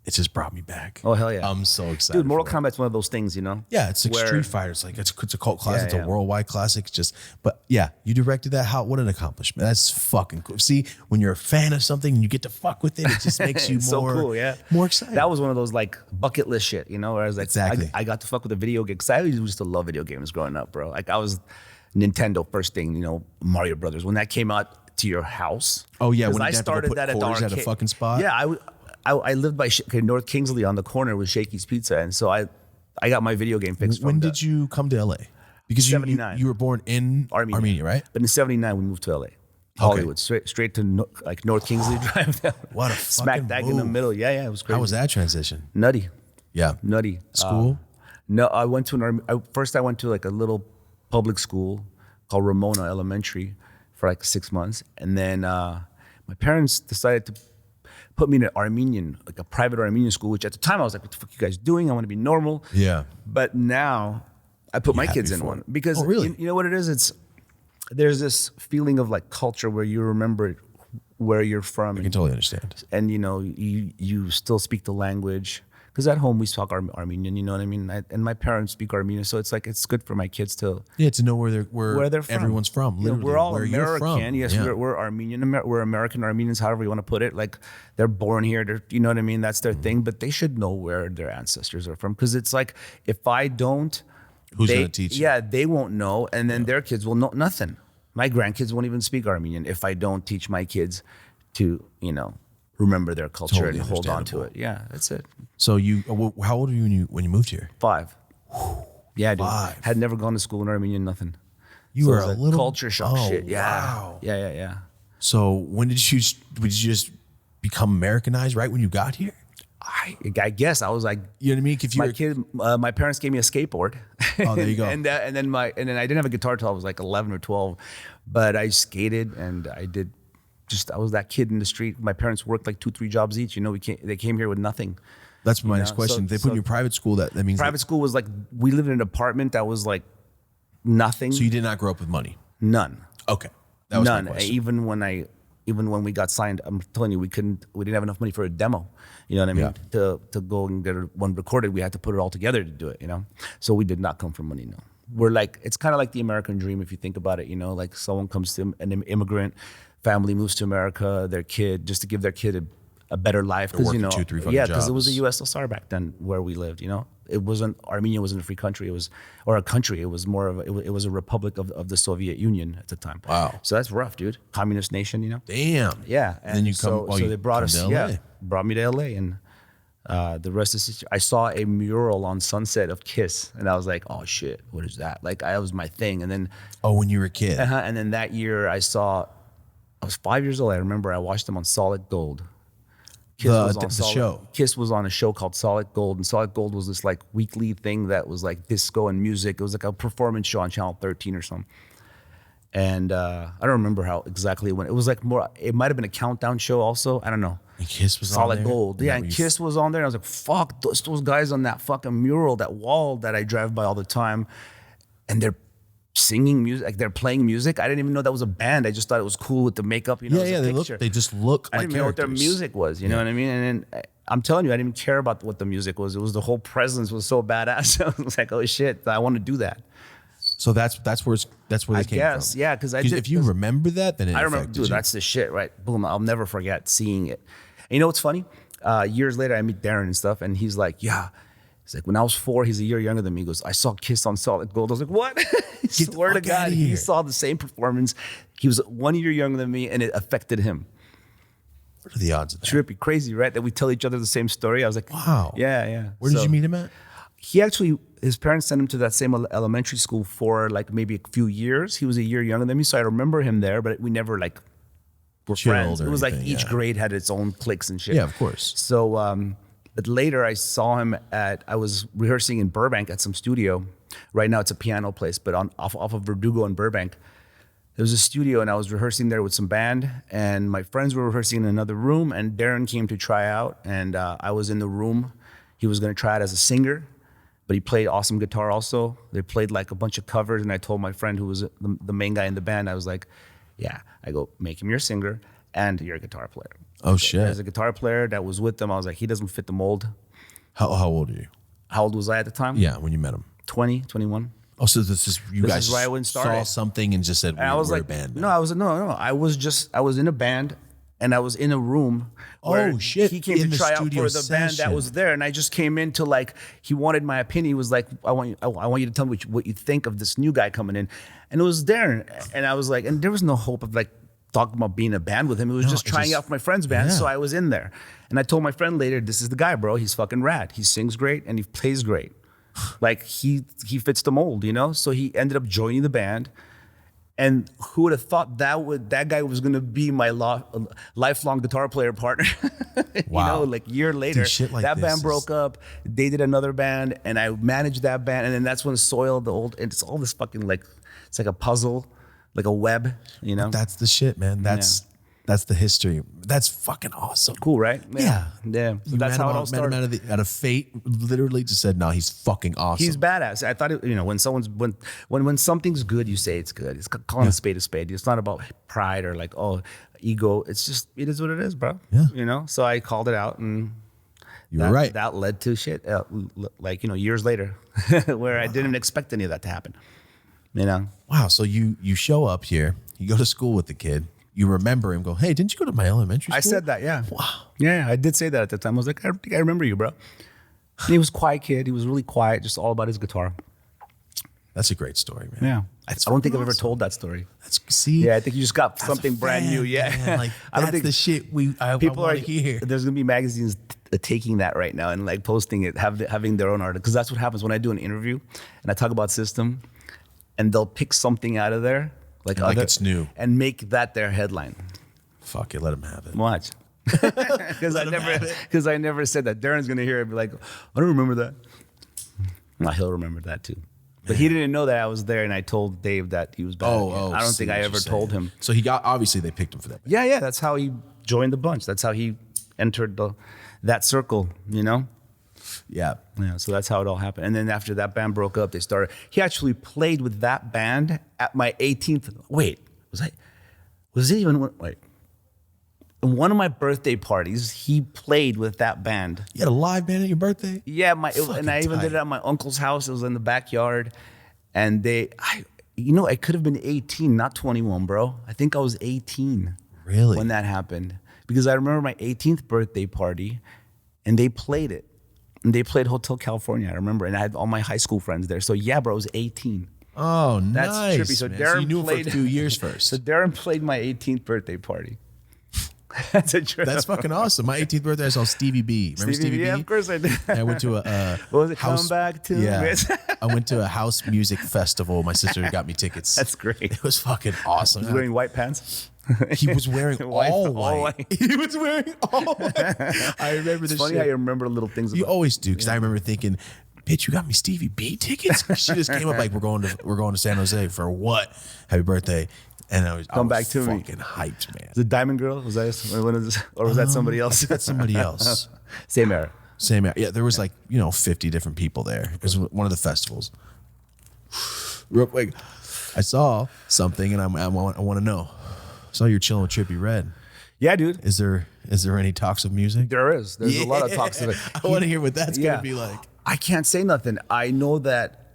It just brought me back. Oh hell yeah! I'm so excited. Dude, Mortal Kombat's one of those things, you know? Yeah, it's like Street Fighter. It's like it's a cult classic. It's a worldwide classic. But yeah, you directed that. What an accomplishment! That's fucking cool. See, when you're a fan of something and you get to fuck with it, it just makes you more so cool. Yeah, more excited. That was one of those like bucket list shit, you know? Where I was like, exactly. I got to fuck with a video game because I used to love video games growing up, bro. Like I was Nintendo first thing, you know, Mario Brothers when that came out to your house. Oh yeah, when I started that at the arcade. At a fucking spot. Yeah, I lived by North Kingsley on the corner with Shakey's Pizza, and so I got my video game fix. When did you come to LA? Because 79. You were born in Armenia, right? But in 79 we moved to LA, Hollywood, straight to like North Kingsley Drive. What a smack dab in the middle. Yeah, it was crazy. How was that transition? Nutty. Yeah, nutty. School? No, I went to first I went to like a little public school called Ramona Elementary for like 6 months, and then my parents decided to put me in an Armenian, like a private Armenian school, which at the time I was like, what the fuck you guys doing? I want to be normal. Yeah. But now I put my kids in one because really? You know what it is? There's this feeling of like culture where you remember where you're from. I can totally understand. And you know, you still speak the language. Because at home we talk Armenian, you know what I mean? And my parents speak Armenian, so it's like it's good for my kids to to know where they're from. Everyone's from. Literally, you know, we're all where American. Yes, we're Armenian. We're American Armenians, however you want to put it. Like they're born here. You know what I mean? That's their thing. But they should know where their ancestors are from. Because it's like if I don't, who's going to teach you? Yeah, they won't know, and then their kids will know nothing. My grandkids won't even speak Armenian if I don't teach my kids to, you know, remember their culture and hold on to it. Yeah, that's it. So how old were you when you moved here? 5. Yeah, dude. 5. Had never gone to school in Armenian, nothing. You were a little culture shock shit. Yeah. Wow. Yeah. So when did you just become Americanized right when you got here? I guess I was like, you know what I mean? If my parents gave me a skateboard. Oh, there you go. and then I didn't have a guitar till I was like 11 or 12, but I skated and I was that kid in the street. My parents worked like 2-3 jobs each. You know, they came here with nothing. That's my next question. They put in your private school. That means private school was like we lived in an apartment that was like nothing. So you did not grow up with money? None. Okay, that was none. My question. Even when I even when we got signed, I'm telling you, we didn't have enough money for a demo. You know what I mean? To go and get one recorded, we had to put it all together to do it, you know? So we did not come from money, no. We're like, it's kind of like the American dream if you think about it, you know? Like someone comes to an immigrant family, moves to America, their kid, just to give their kid a better life. Because, you know, 2, 3 yeah, because it was the USSR back then where we lived, you know? Armenia wasn't a free country, it was more of it was a republic of the Soviet Union at the time. Wow. So that's rough, dude. Communist nation, you know? Damn. Yeah. And then you so they brought us, brought me to LA, and the rest is history. I saw a mural on Sunset of Kiss, and I was like, oh shit, what is that? Like, that was my thing. And then when you were a kid. And then that year I was 5 years old. I remember I watched them on Solid Gold. The show. Kiss was on a show called Solid Gold, and Solid Gold was this like weekly thing that was like disco and music. It was like a performance show on Channel 13 or something. And I don't remember how exactly it went. It was like more. It might have been a countdown show also. I don't know. And Kiss was Solid on there? Gold. Yeah, and Kiss was on there. And I was like, fuck, those guys on that fucking mural, that wall that I drive by all the time, and they're singing music, like they're playing music. I didn't even know that was a band. I just thought it was cool with the makeup, you know. Yeah, they just look like I didn't know what their music was, you know what I mean? And then I'm telling you, I didn't even care about what the music was. It was the whole presence was so badass. I was like, oh shit, I want to do that. So that's where they came from. Yeah, because if you remember that, then I remember, dude, that's the shit, right? Boom, I'll never forget seeing it. And you know what's funny? Years later, I meet Darren and stuff, and he's like, yeah. He's like, when I was 4, he's a year younger than me. He goes, I saw Kiss on Solid Gold. I was like, what? Swear to God, he saw the same performance. He was 1 year younger than me, and it affected him. What are the odds of that? Trippy, crazy, right? That we tell each other the same story. I was like, wow. Yeah. Where did you meet him at? His parents sent him to that same elementary school for like maybe a few years. He was a year younger than me, so I remember him there, but we never like were friends. It was like each grade had its own cliques and shit. Yeah, of course. So, but later I saw him I was rehearsing in Burbank at some studio. Right now it's a piano place, but off of Verdugo in Burbank. There was a studio, and I was rehearsing there with some band, and my friends were rehearsing in another room, and Darren came to try out, and I was in the room. He was gonna try out as a singer, but he played awesome guitar also. They played like a bunch of covers, and I told my friend who was the main guy in the band, I was like, yeah, I go, make him your singer and your guitar player. Oh, shit. There's a guitar player that was with them. I was like, he doesn't fit the mold. How old are you? How old was I at the time? Yeah, when you met him. 20, 21. Oh, so this is where I went saw started. something and just said, we're a band now. No, I was in a band, and I was in a room where he came to try out for the band that was there, and I just came in to like, he wanted my opinion. He was like, I want you to tell me what you think of this new guy coming in. And it was Darren, and I was like, and there was no hope of like talking about being a band with him. It was just trying out for my friend's band, so I was in there. And I told my friend later, this is the guy, bro. He's fucking rad. He sings great, and he plays great. Like, he fits the mold, you know? So he ended up joining the band. And who would have thought that guy was going to be my lifelong guitar player partner? Wow. You know, like year later, shit like that band broke up. They did another band, and I managed that band. And then that's when Soil, and it's all this fucking like, it's like a puzzle, like a web, you know? That's the shit, man. That's the history. That's fucking awesome. Cool, right? Yeah. So that's how it all started. Met him out of fate, literally just said, no, he's fucking awesome. He's badass. I thought, when something's good, you say it's good. It's calling a spade a spade. It's not about pride or like, ego. It's just, it is what it is, bro. Yeah. You know? So I called it out, and you were right. That led to shit, like, years later, where I didn't expect any of that to happen. You know? Wow. So you show up here, you go to school with the kid. You remember him, go, hey, didn't you go to my elementary school? I said that, yeah. Wow. Yeah, I did say that at the time. I was like, I think I remember you, bro. And he was a quiet kid. He was really quiet, just all about his guitar. That's a great story, man. Yeah. I don't think I've ever awesome. told that story. Yeah, I think you just got something brand new. Yeah. Man. Like, I don't think the shit I want to hear. There's going to be magazines taking that right now and like posting it, having their own article. Because that's what happens when I do an interview and I talk about system, and they'll pick something out of there. Like it's new. And make that their headline. Fuck it, let him have it. Watch. Because I never said that. Darren's going to hear it and be like, I don't remember that. No, he'll remember that too. But he didn't know that I was there, and I told Dave that he was back. I don't think I ever told him. So obviously they picked him for that. Yeah, that's how he joined the bunch. That's how he entered that circle, you know? Yeah. So that's how it all happened. And then after that band broke up, he actually played with that band at my 18th. Wait, in one of my birthday parties, he played with that band. You had a live band at your birthday? Yeah, and I even did it at my uncle's house. It was in the backyard, and I could have been 18, not 21, bro. I think I was 18. Really? When that happened, because I remember my 18th birthday party, and they played it, and they played Hotel California. I remember, and I had all my high school friends there. So yeah, bro, I was 18. Oh, That's nice. trippy. So man. Darren you knew played him for a few years first. So Darren played my 18th birthday party. That's a trip. That's fucking awesome. My 18th birthday, I saw Stevie B. Remember Stevie B? Yeah, of course I did. And I went to a what was it? house, Come back to yeah. I went to a house music festival. My sister got me tickets. That's great. It was fucking awesome. He was wearing white pants. He was wearing all white. He was wearing all white. I remember this. It's funny shit. how you remember little things. You always do, because I remember thinking, bitch, you got me Stevie B tickets? She just came up like, we're going to San Jose for what? Happy birthday. And I was fucking hyped, man. The Diamond Girl? Was that or was that somebody else? That's somebody else. Same era. Yeah, there was 50 different people there. It was one of the festivals. Real quick, I saw something, and I want to know. I saw you're chilling with Trippie Redd. Yeah, dude. Is there any talks of music? There is. There's a lot of talks of it. I want to hear what that's going to be like. I can't say nothing. I know that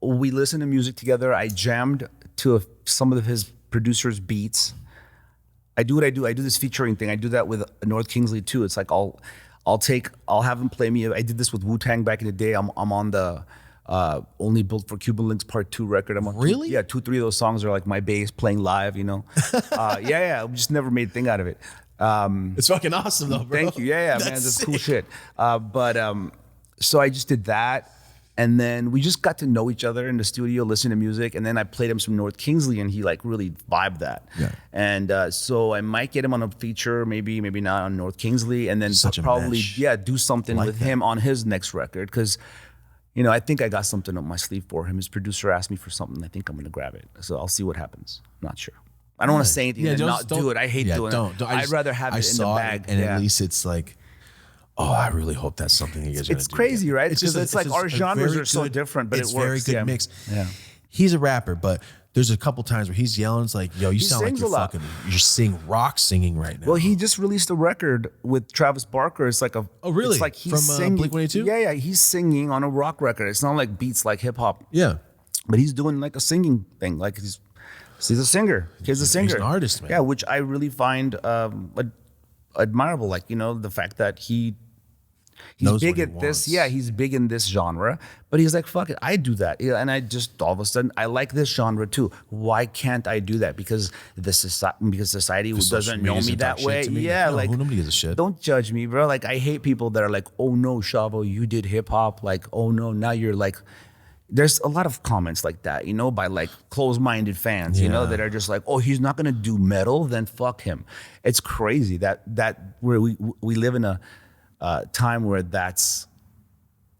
we listen to music together. I jammed to some of his producers' beats. I do what I do. I do this featuring thing. I do that with North Kingsley too. It's like I'll have him play me. I did this with Wu-Tang back in the day. I'm on the Only Built for Cuban Links Part 2 record. I'm on really? 2, 3 of those songs are like my bass playing live, yeah. We just never made a thing out of it. It's fucking awesome though, bro. Thank you. Yeah, man. That's cool shit. So I just did that. And then we just got to know each other in the studio, listen to music. And then I played him some North Kingsley, and he really vibed that. Yeah. And so I might get him on a feature, maybe not on North Kingsley. And then probably, do something with him on his next record. Because, I think I got something up my sleeve for him. His producer asked me for something. I think I'm going to grab it. So I'll see what happens. I'm not sure. I don't want to say anything and not do it. I hate doing it. I'd rather have it in the bag. And at least it's like, oh, I really hope that's something you guys are going to do. It's crazy, right? Because it's like our genres are so different, but it works. It's very good mix. Yeah. He's a rapper, but there's a couple times where he's yelling. It's like, yo, you sound like you're rock singing right now. Well, he just released a record with Travis Barker. It's like really? It's like he's from singing. Blink-182? Yeah. He's singing on a rock record. It's not like beats like hip hop. Yeah. But he's doing like a singing thing. Like he's a singer. He's a singer. He's an artist, man. Yeah, which I really find admirable. Like, the fact that he's big at this. Yeah, he's big in this genre, but he's like, fuck it, I do that. Yeah, and I just all of a sudden I like this genre too. Why can't I do that? Because society doesn't know me that way. Yeah, no, nobody gives a shit. Don't judge me, bro. Like I hate people that are like, oh no, Shavo, you did hip hop. Like, oh no, now you're like. There's a lot of comments like that, by like closed-minded fans, that are just like, oh, he's not gonna do metal, then fuck him. It's crazy that where we live in a time where that's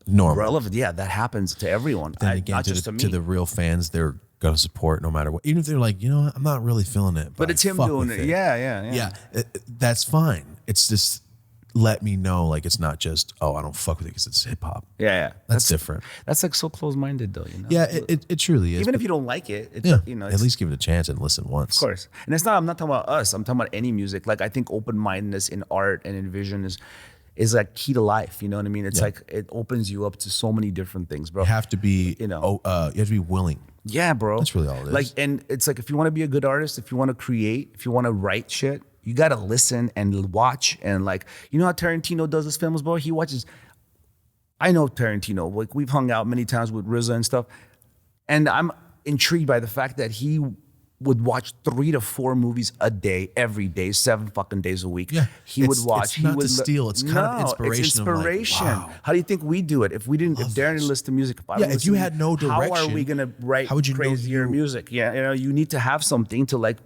normal, relevant. Yeah, that happens to everyone. Then again, not just to me. To the real fans, they're gonna support no matter what, even if they're like, I'm not really feeling it. But it's him doing it. Yeah. That's fine. It's just let me know, like it's not just I don't fuck with it because it's hip hop. Yeah. That's different. That's like so close-minded though. Yeah, it truly is. Even if you don't like it, at least give it a chance and listen once. Of course. And I'm not talking about us. I'm talking about any music. Like I think open-mindedness in art and in vision is like key to life. You know what I mean? It's like it opens you up to so many different things, bro. You have to be, you have to be willing. Yeah, bro. That's really all it is. Like, and it's like if you want to be a good artist, if you want to create, if you want to write shit, you gotta listen and watch and like, how Tarantino does his films, bro? He watches. I know Tarantino. Like we've hung out many times with RZA and stuff, and I'm intrigued by the fact that he would watch 3 to 4 movies a day, every day, 7 fucking days a week. Yeah, he would watch. It's not to steal. It's kind of inspiration. It's inspiration. Like, wow. How do you think we do it? If Darren didn't listen to music, if you had no direction, how are we gonna write crazier music? Yeah, you need to have something to like.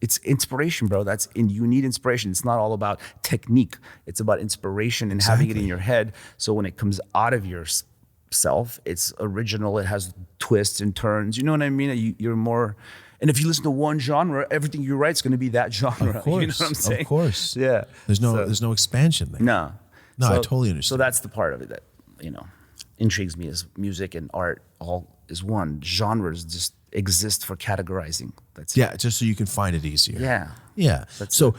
It's inspiration, bro. You need inspiration. It's not all about technique. It's about inspiration and having it in your head. So when it comes out of yourself, it's original. It has twists and turns. You know what I mean? You're more. And if you listen to one genre, everything you write is going to be that genre. Of course, you know what I'm saying? Of course. Yeah. There's no expansion there. No. I totally understand. So that's the part of it that intrigues me. Is music and art all is one. Genres just exist for categorizing. That's just so you can find it easier. Yeah. Yeah. So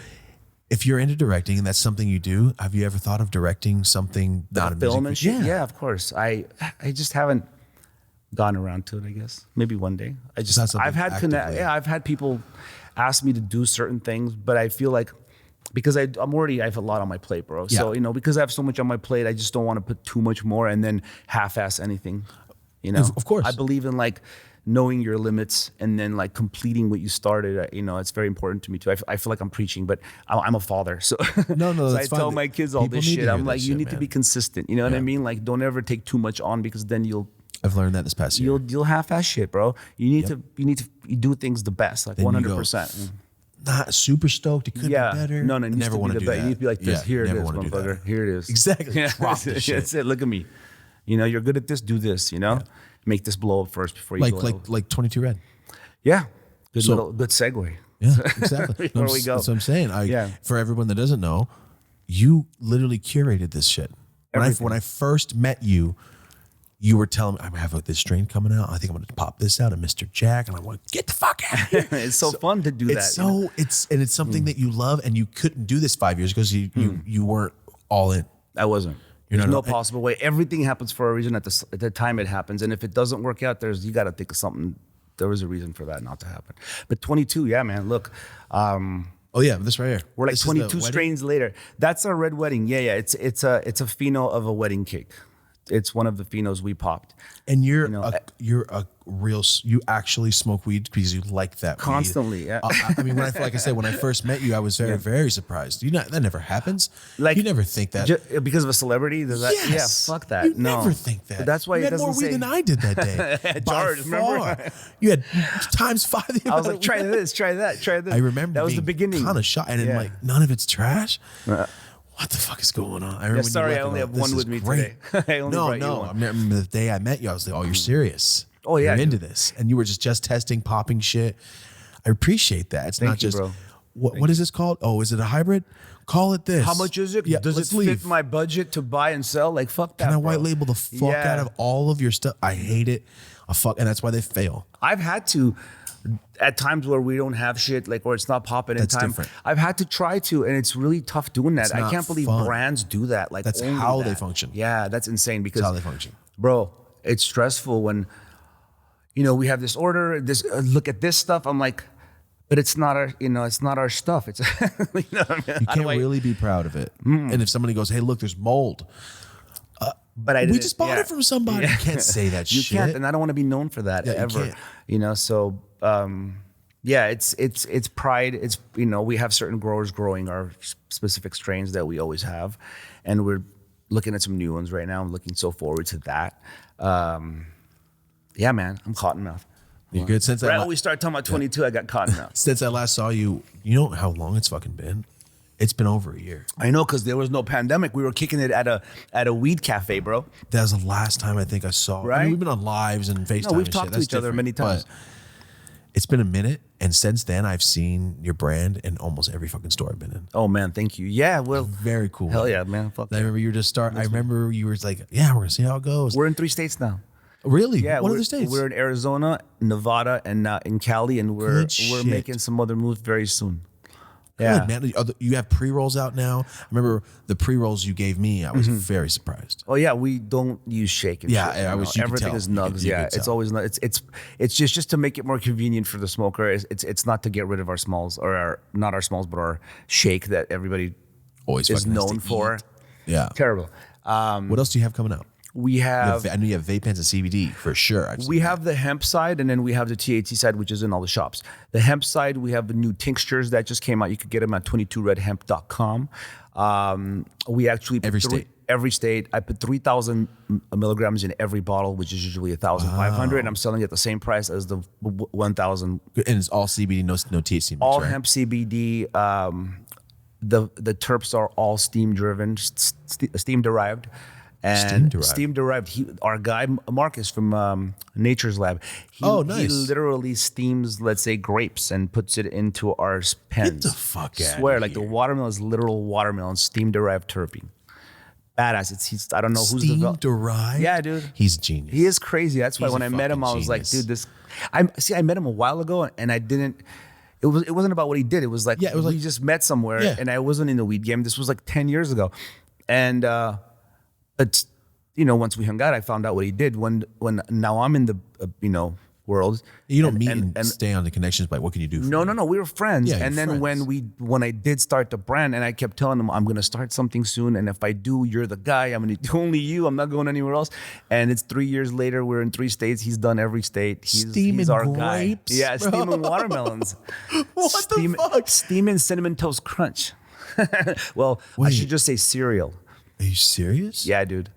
if you're into directing and that's something you do, have you ever thought of directing something not a film music and shit? Yeah, of course. I just haven't gone around to it, I guess. Maybe one day. not something I've had actively. I've had people ask me to do certain things, but I feel like because I have a lot on my plate, bro. So, Yeah. because I have so much on my plate, I just don't want to put too much more and then half-ass anything. Of course. I believe in like knowing your limits and then like completing what you started. It's very important to me too. I feel like I'm preaching, but I'm a father, so No, so that's I tell fine. my kids all People this need to shit. hear I'm that like, you shit, need to man. be consistent. You know what I mean? Like, don't ever take too much on because then I've learned that this past year. you'll half-ass shit, bro. You need to do things the best, like Then you go, 100%. Not super stoked. It could be better. No, it I needs never to want be to the do best. that. You need to be like this. Yeah, Here it never is, wanna do that. motherfucker. Here it is. Exactly. Drop the shit. That's it. Look at me. You're good at this. Do this. Make this blow up first before you go. Like 22 Red. Yeah. Good So- good segue. Yeah, exactly. Before we go. That's what I'm saying. Yeah. For everyone that doesn't know, you literally curated this shit. Everything. When I first met you, you were telling me, I have this strain coming out. I think I'm going to pop this out of Mr. Jack. And I want to get the fuck out of here. It's so fun to do that. It's something that you love, and you couldn't do this 5 years because you weren't all in. I wasn't. You're There's not- no possible way. Everything happens for a reason at the time it happens. And if it doesn't work out, you got to think of something. There was a reason for that not to happen. But 22, yeah, man. Look, Oh yeah, this right here. we're like This is the 22 wedding? strains later. That's our red wedding. Yeah. It's a pheno of a wedding cake. It's one of the phenos we popped. And you're a real. You actually smoke weed because you like that weed. Constantly, yeah. I mean, like I said, when I first met you, I was very surprised. That never happens. Like, you never think that. Because of a celebrity? Does that? Yes. Yeah, fuck that. You no. never think that. But that's why you it had doesn't more weed say. than I did that day. By Jars, remember? far. You had times 5. The I was amount like, of try weed. this, try that, try this. I remember that was the beginning. Kind of shocked, and then Yeah. like none of it's trash. What the fuck is going on? I remember when you sorry, left, I only I'm have like, one this with is me great. today. I only brought you No. one. I remember the day I met you. I was like, "Oh, you're serious? Oh, yeah, you're into dude. this." And you were just testing, popping shit. I appreciate that. It's not you, just bro. what is this called? Oh, is it a hybrid? Call it this. How much is it? Yeah, Does let's it leave. fit my budget to buy and sell? Like, fuck that. Can I bro. white label the fuck Yeah. out of all of your stuff? I hate it. And that's why they fail. I've had to, at times where we don't have shit, like where it's not popping in That's time. different. I've had to try to, and it's really tough doing that. It's I not can't believe fun. brands do that. Like, That's only how they that. function. Yeah, that's insane because That's how they function. bro, it's stressful when, we have this order, this look at this stuff. I'm like, but it's not our, it's not our stuff. It's, you know what I mean? You How do can't I- really be proud of it. And if somebody goes, "Hey, look, there's mold," But I we didn't- just bought yeah. it from somebody. You can't say that You shit. can't, and I don't want to be known for that Yeah, you ever. can't. So yeah, it's pride. It's we have certain growers growing our specific strains that we always have, and we're looking at some new ones right now. I'm looking so forward to that. Yeah, man, I'm cottonmouth. You're good. Since Right when we start talking about 22, I got cottonmouth. Since I last saw you, you know how long it's fucking been? It's been over a year. I know, because there was no pandemic. We were kicking it at a weed cafe, bro. That was the last time I think I saw. I Right? mean, we've been on lives and FaceTime. No, we've and talked shit. to That's each other different. many times. But it's been a minute, and since then, I've seen your brand in almost every fucking store I've been in. Oh man, thank you. Yeah, well, Very cool. hell yeah, man. Fuck I yeah. remember you were just starting. I remember you were like, "Yeah, we're gonna see how it goes." We're in 3 states now. Really? Yeah, What we're, other states? We're in Arizona, Nevada, and in Cali, and we're Good shit. making some other moves very soon. Good, Yeah, man. You have pre rolls out now. I remember the pre rolls you gave me. I was very surprised. Oh yeah, we don't use shake. And Yeah, shit, I was- you could everything tell. is You could- nugs. you Yeah, could it's tell. always it's just to make it more convenient for the smoker. It's not to get rid of our smalls or not our smalls, but our shake that everybody Always is fucking has to known for. eat. Yeah. Terrible. What else do you have coming out? We have I know you have vape pens and CBD for sure. I've We seen have the hemp side, and then we have the THC side, which is in all the shops. The hemp side, we have the new tinctures that just came out. You could get them at 22redhemp.com. We actually put every state. I put 3,000 milligrams in every bottle, which is usually 1,500, and I'm selling it at the same price as the 1,000. And it's all CBD, no THC. Mix, All right? hemp CBD. The terps are all steam driven, steam derived. And Steam derived. Our guy Marcus from Nature's Lab. He Nice. literally steams, let's say, grapes and puts it into our pens. the fuck outta Swear, like the here. watermelon is literal watermelon, steam derived terpene. Badass. He's I don't know who's Steam developed. derived. Yeah, dude. He's a genius. He is crazy. That's why He's when a I met him, I fucking was like, genius. dude, I met him a while ago, and I didn't. it wasn't about what he did. It was like, Yeah, it was we like- just met somewhere, Yeah. and I wasn't in the weed game. This was like 10 years ago, and it's, once we hung out, I found out what he did. When now I'm in the world. You don't meet and stay on the connections, but what can you do? No, we were friends. Yeah, and you're then friends. when I did start the brand, and I kept telling him, I'm gonna start something soon, and if I do, you're the guy. I'm gonna do only you. I'm not going anywhere else. And it's 3 years later. We're in 3 states. He's done every state. He's our grapes, guy. Yeah, bro. steaming watermelons. What the fuck? Steaming cinnamon toast crunch. Well, I Wait. should just say cereal. Are you serious? Yeah, dude.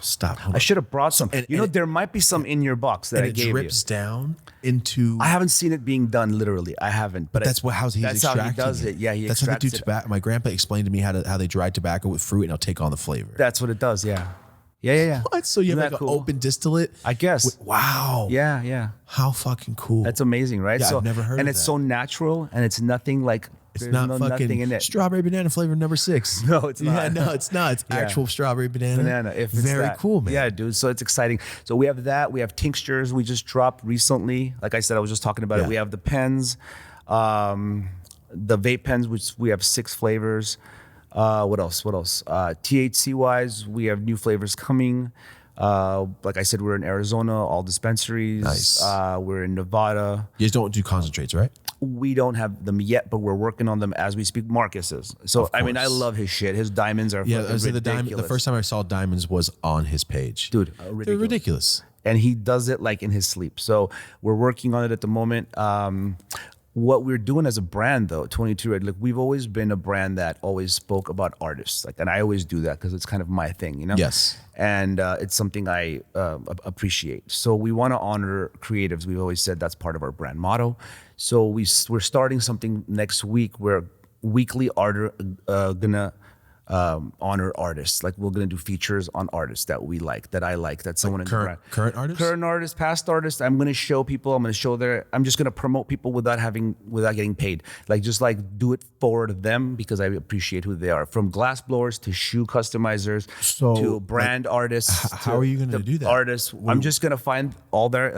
Stop. Hold I on. should have brought some. And There might be some in your box that And I it gave you. drips down into. I haven't seen it being done literally. I haven't. But That's how he's that's how he extracting does it. Yeah, he That's how they do extracts it. tobacco. My grandpa explained to me how they dry tobacco with fruit and it'll take on the flavor. That's what it does. Yeah. Yeah. What? So you have Isn't like that an cool? open distillate? I guess. Wow. Yeah. How fucking cool. That's amazing, right? Yeah, I've never heard and of it's that. so natural, and it's nothing like. It's there's not nothing fucking in it. strawberry banana flavor number 6. No, it's not. Yeah, no, it's not. It's Yeah. actual strawberry banana. If it's Very that. cool, man. Yeah, dude. So it's exciting. So we have that. We have tinctures. We just dropped recently. Like I said, I was just talking about Yeah. it. We have the pens, the vape pens, which we have 6 flavors. What else? THC wise, we have new flavors coming. Like I said, we're in Arizona, all dispensaries. Nice. We're in Nevada. You guys don't do concentrates, right? We don't have them yet, but we're working on them as we speak. Marcus is. So I mean, I course. love his shit. His diamonds are Yeah, fucking I said the ridiculous. first time I saw diamonds was on his page. Dude, They're ridiculous. And he does it like in his sleep. So we're working on it at the moment. What we're doing as a brand, though, 22 Red, look, we've always been a brand that always spoke about artists. Like, and I always do that because it's kind of my thing, you know? Yes. And it's something I appreciate. So we want to honor creatives. We've always said that's part of our brand motto. So we're starting something next week where weekly gonna honor artists. Like we're gonna do features on artists that we like, that I like, that someone in the brand. Current artists? Current artists, past artists. I'm gonna show people. I'm just gonna promote people without getting paid. Like just like do it for them because I appreciate who they are. From glass blowers to shoe customizers So, to brand artists. how are you gonna do that? Artists. I'm just gonna find all their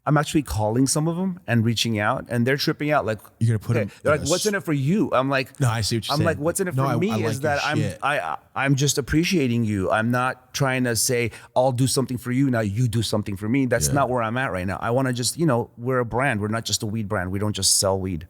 I'm actually calling some of them and reaching out, and they're tripping out. Like You're gonna put them They're in like, a "What's in it for you?" I'm like, No, I see what you're I'm saying. like, "What's in it No, for me I like is that your shit. I'm just appreciating you. I'm not trying to say I'll do something for you now. You do something for me. That's not where I'm at right now. I want to just we're a brand. We're not just a weed brand. We don't just sell weed.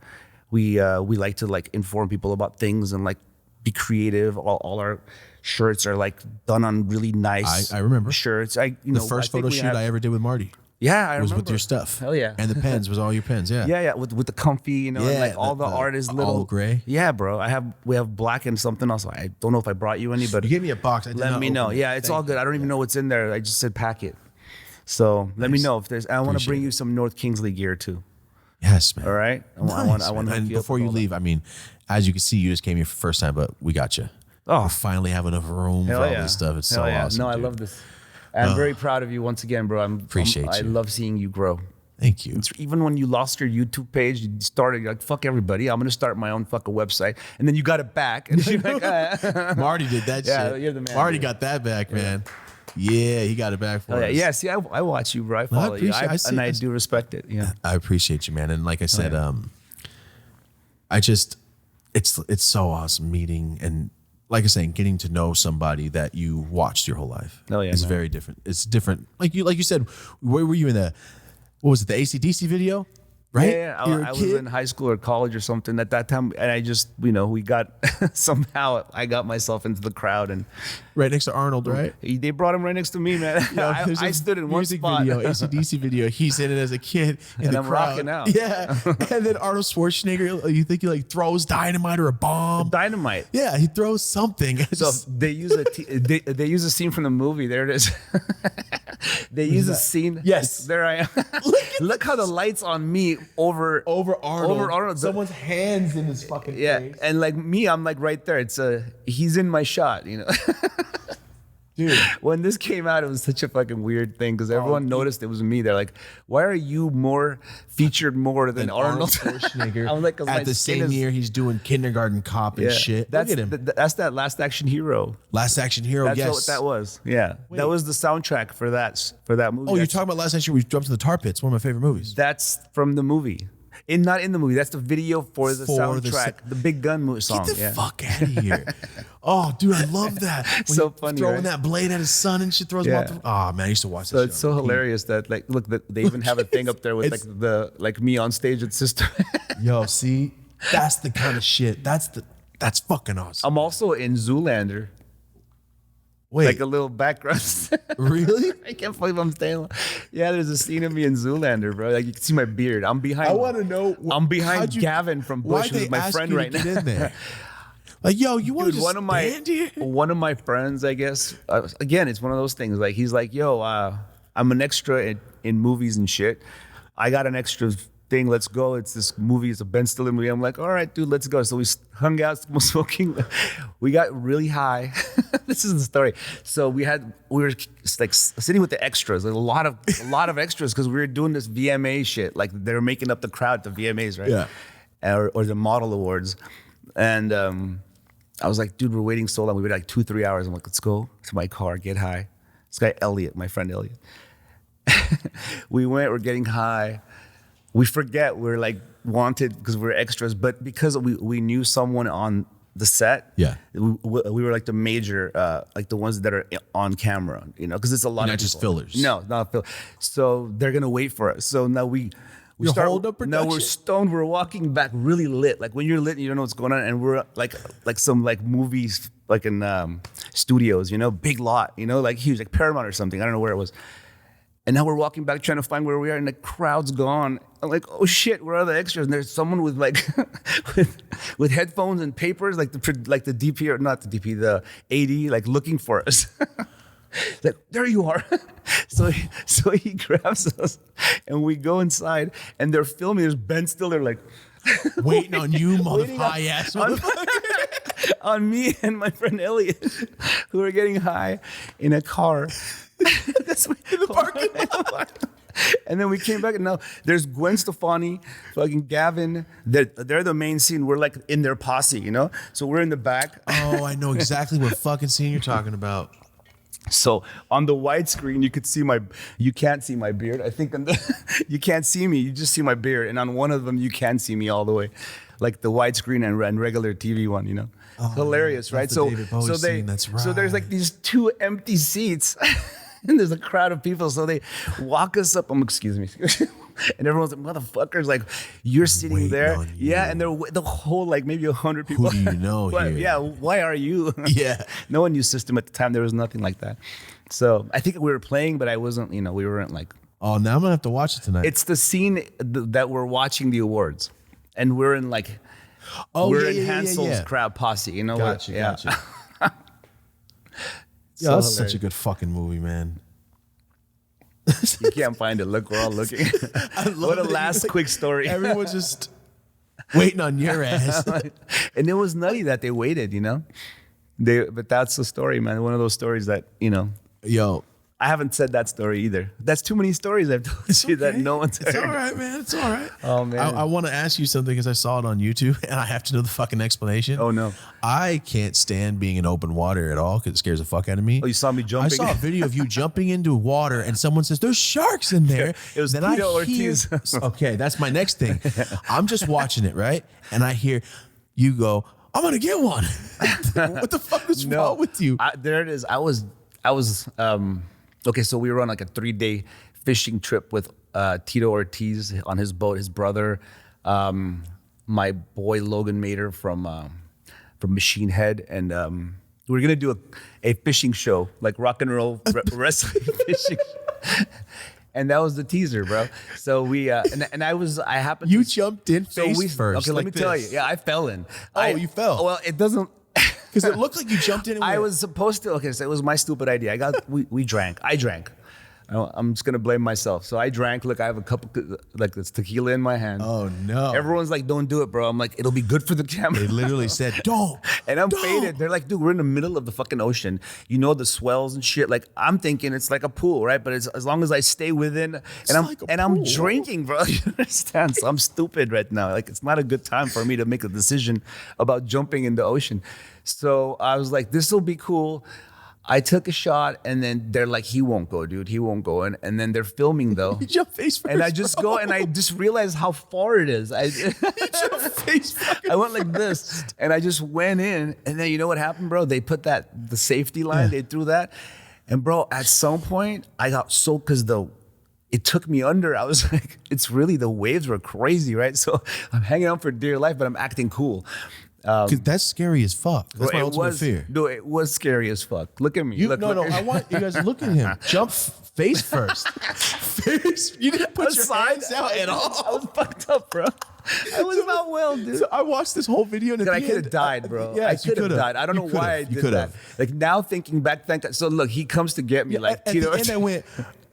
We like to like inform people about things and like be creative. All our shirts are like done on really nice. I remember. shirts. The first photo shoot I ever did with Marty Yeah, I was remember. with your stuff. Hell yeah. And the pens was all your pens. Yeah. Yeah, with the comfy, and Yeah, like all the the artists all little gray. Yeah, bro. We have black and something else. I don't know if I brought you any, but You gave me a box. I did let not me know. open it. Yeah, it's Thank all good. you. I don't even know what's in there. I just said pack it. So let me know if there's. I want to Appreciate bring it. you some North Kingsley gear too. Yes, man. All right. I Nice, want man. to. And before you leave, I mean, as you can see, you just came here for the first time, but we got you. Oh. We finally have enough room for Hell all yeah. this stuff. It's Hell so yeah. awesome. No, I dude. love this. I'm very proud of you once again, bro. Appreciate I you. love seeing you grow. Thank you. Even when you lost your YouTube page, you started you're like, fuck everybody. I'm gonna start my own fucking website, and then you got it back, and you're like, Marty did that Yeah, shit. you're the man, Marty dude. got that back, man. Yeah, he got it back for Oh, yeah, us. yeah. See, I watch you, bro. I follow you, appreciate- I see- and I I see- do respect it. Yeah. I appreciate you, man. And like I said, yeah. it's so awesome meeting and like I was saying, getting to know somebody that you watched your whole life. Oh, yeah, It's man. very different. It's different. Like you said, where were you in what was it, the AC/DC video? Right? Yeah, You were a I was kid? in high school or college or something at that time, and I just, we got somehow I got myself into the crowd, and Right next to Arnold, right? they brought him right next to me, man. There's I a stood in one music spot. video, AC/DC video. He's in it as a kid in And the I'm crowd. rocking out. Yeah, and then Arnold Schwarzenegger. You think he like throws dynamite or a bomb? Dynamite. Yeah, he throws something. So they use they use a scene from the movie. There it is. They use a scene. Yes. There I am. Look how the lights on me over Arnold. Over Arnold. Someone's hands in his fucking Yeah, face. and like me, I'm like right there. He's in my shot, Dude. When this came out, it was such a fucking weird thing because everyone noticed it was me. They're like, "Why are you featured more than Arnold Schwarzenegger? I'm like, 'cause my at the skin same is- year, he's doing Kindergarten Cop and shit. That's Look at him. that's that Last Action Hero. Last Action Hero. That's yes. what that was. Yeah, that was the soundtrack for that movie. Oh, you're talking about Last Action? We jumped to the tar pits. One of my favorite movies. That's from the movie. Not in the movie. That's the video for the soundtrack. The Big Gun song. Get the fuck out of here. Oh, dude, I love that. When So he funny, throwing right? that blade at his son and shit throws him off the... Oh, man, I used to watch that So shit. it's so hilarious that look, they even have a thing up there with me on stage at Sister. Yo, see? That's the kind of shit. That's fucking awesome. I'm also in Zoolander. Wait, Like a little background. really? I can't believe I'm staying. Yeah, there's a scene of me in Zoolander, bro. Like you can see my beard. I'm behind. I want to know. I'm behind Gavin from Bush, who's my friend right now. Get in there? Like, yo, you want to Dude, just stand here? one of my friends, I guess. Again, it's one of those things. Like he's like, yo, I'm an extra in movies and shit. I got an extra thing. Let's go. It's this movie. It's a Ben Stiller movie. I'm like, all right, dude, let's go. So we hung out, smoking. We got really high. This is the story. So we were like sitting with the extras. There's a lot of extras because we were doing this VMA shit. Like they were making up the crowd at the VMAs, right? Yeah. Or the model awards. And I was like, dude, we're waiting so long. We waited like 2-3 hours. I'm like, let's go to my car, get high. This guy, Elliot, my friend Elliot. We're getting high. We forget we're like wanted because we're extras, but because we knew someone on the set, we were like the major, like the ones that are on camera, because it's a lot of not just people. fillers. No, not fillers. So they're gonna wait for us. So now we You're start. holding up No, production? we're stoned. We're walking back, really lit. Like when you're lit, and you don't know what's going on, and we're like some like movies, like in studios, big lot, like huge, like Paramount or something. I don't know where it was. And now we're walking back trying to find where we are, and the crowd's gone. I'm like, oh shit, where are the extras? And there's someone with like with headphones and papers, like the DP, or not the DP, the AD, like looking for us. Like, there you are. So he grabs us, and we go inside, and they're filming. There's Ben Stiller like waiting on you, high ass motherfucker. On me and my friend Elliot, who are getting high in a car. That's in the parking lot. And then we came back, and now there's Gwen Stefani, fucking Gavin. They're the main scene. We're like in their posse, So we're in the back. Oh, I know exactly what fucking scene you're talking about. So on the widescreen, you can't see my beard. I think you can't see me. You just see my beard. And on one of them, you can see me all the way, like the widescreen and regular TV one. Oh, hilarious, right? The David Bowie scene. That's right. So there's like these 2 empty seats. And there's a crowd of people, so they walk us up. Excuse me, and everyone's like, "Motherfuckers!" Like you're sitting Waiting there, on you. yeah. And they're the whole like maybe 100 people. Who do you know But, here? yeah, why are you? Yeah. No one knew System at the time. There was nothing like that. So I think we were playing, but I wasn't. We weren't like. Oh, now I'm gonna have to watch it tonight. It's the scene that we're watching the awards, and we're in like. Oh, we're yeah, in yeah, Hansel's yeah. crowd posse. Gotcha. Yeah. Yeah, that's such a good fucking movie, man. You can't find it. Look, we're all looking. What a last quick story. Everyone's just waiting on your ass. And it was nutty that they waited, but that's the story, man. One of those stories that, Yo, I haven't said that story either. That's too many stories I've told you that no one's heard. It's all right, man. It's all right. Oh, man. I want to ask you something because I saw it on YouTube and I have to know the fucking explanation. Oh, no. I can't stand being in open water at all because it scares the fuck out of me. Oh, you saw me I jumping? saw a video of you jumping into water and someone says, there's sharks in there. It was then Tito I hear, Ortiz. okay, that's my next thing. I'm just watching it, right? And I hear you go, I'm going to get one. What the fuck is wrong with you? There it is. I was okay, so we were on like a 3-day fishing trip with Tito Ortiz on his boat, his brother, my boy Logan Mater from Machine Head, and we were gonna do a fishing show, like rock and roll wrestling fishing. And that was the teaser, bro. So we and I happened. You to, jumped in face first. Okay, let me like tell this. you. Yeah, I fell in. Oh, you fell. Well, it doesn't. Because it looked like you jumped in. And I was supposed to. Okay, so it was my stupid idea. We drank. I drank. I'm just gonna blame myself. So I drank. Look, I have a couple like this tequila in my hand. Oh no! Everyone's like, "Don't do it, bro." I'm like, "It'll be good for the camera." They literally said, "Don't." And I'm faded. They're like, "Dude, we're in the middle of the fucking ocean. You know the swells and shit." Like I'm thinking it's like a pool, right? But it's, as long as I stay within, I'm drinking, bro. You understand? So I'm stupid right now. Like it's not a good time for me to make a decision about jumping in the ocean. So I was like, "This will be cool." I took a shot, and then they're like, "He won't go, dude. He won't go." And then they're filming though. You jump face first, and I just go, and I just realized how far it is. You jump face I went like this, and I just went in, and then you know what happened, bro? They put the safety line. They threw that, and bro, at some point I got so because it took me under. I was like, it's really the waves were crazy, right? So I'm hanging on for dear life, but I'm acting cool. Because that's scary as fuck. That's my ultimate fear. No, it was scary as fuck. Look at me. Look, I want you guys to look at him. Jump face first. Face. You didn't put your hands out at all. I was fucked up, bro. I was not well, dude. So I watched this whole video and I could have died, bro. Yes, I could have died. I don't know why I did that. Like now thinking back, thank God. So look, he comes to get me like Tito. And I went,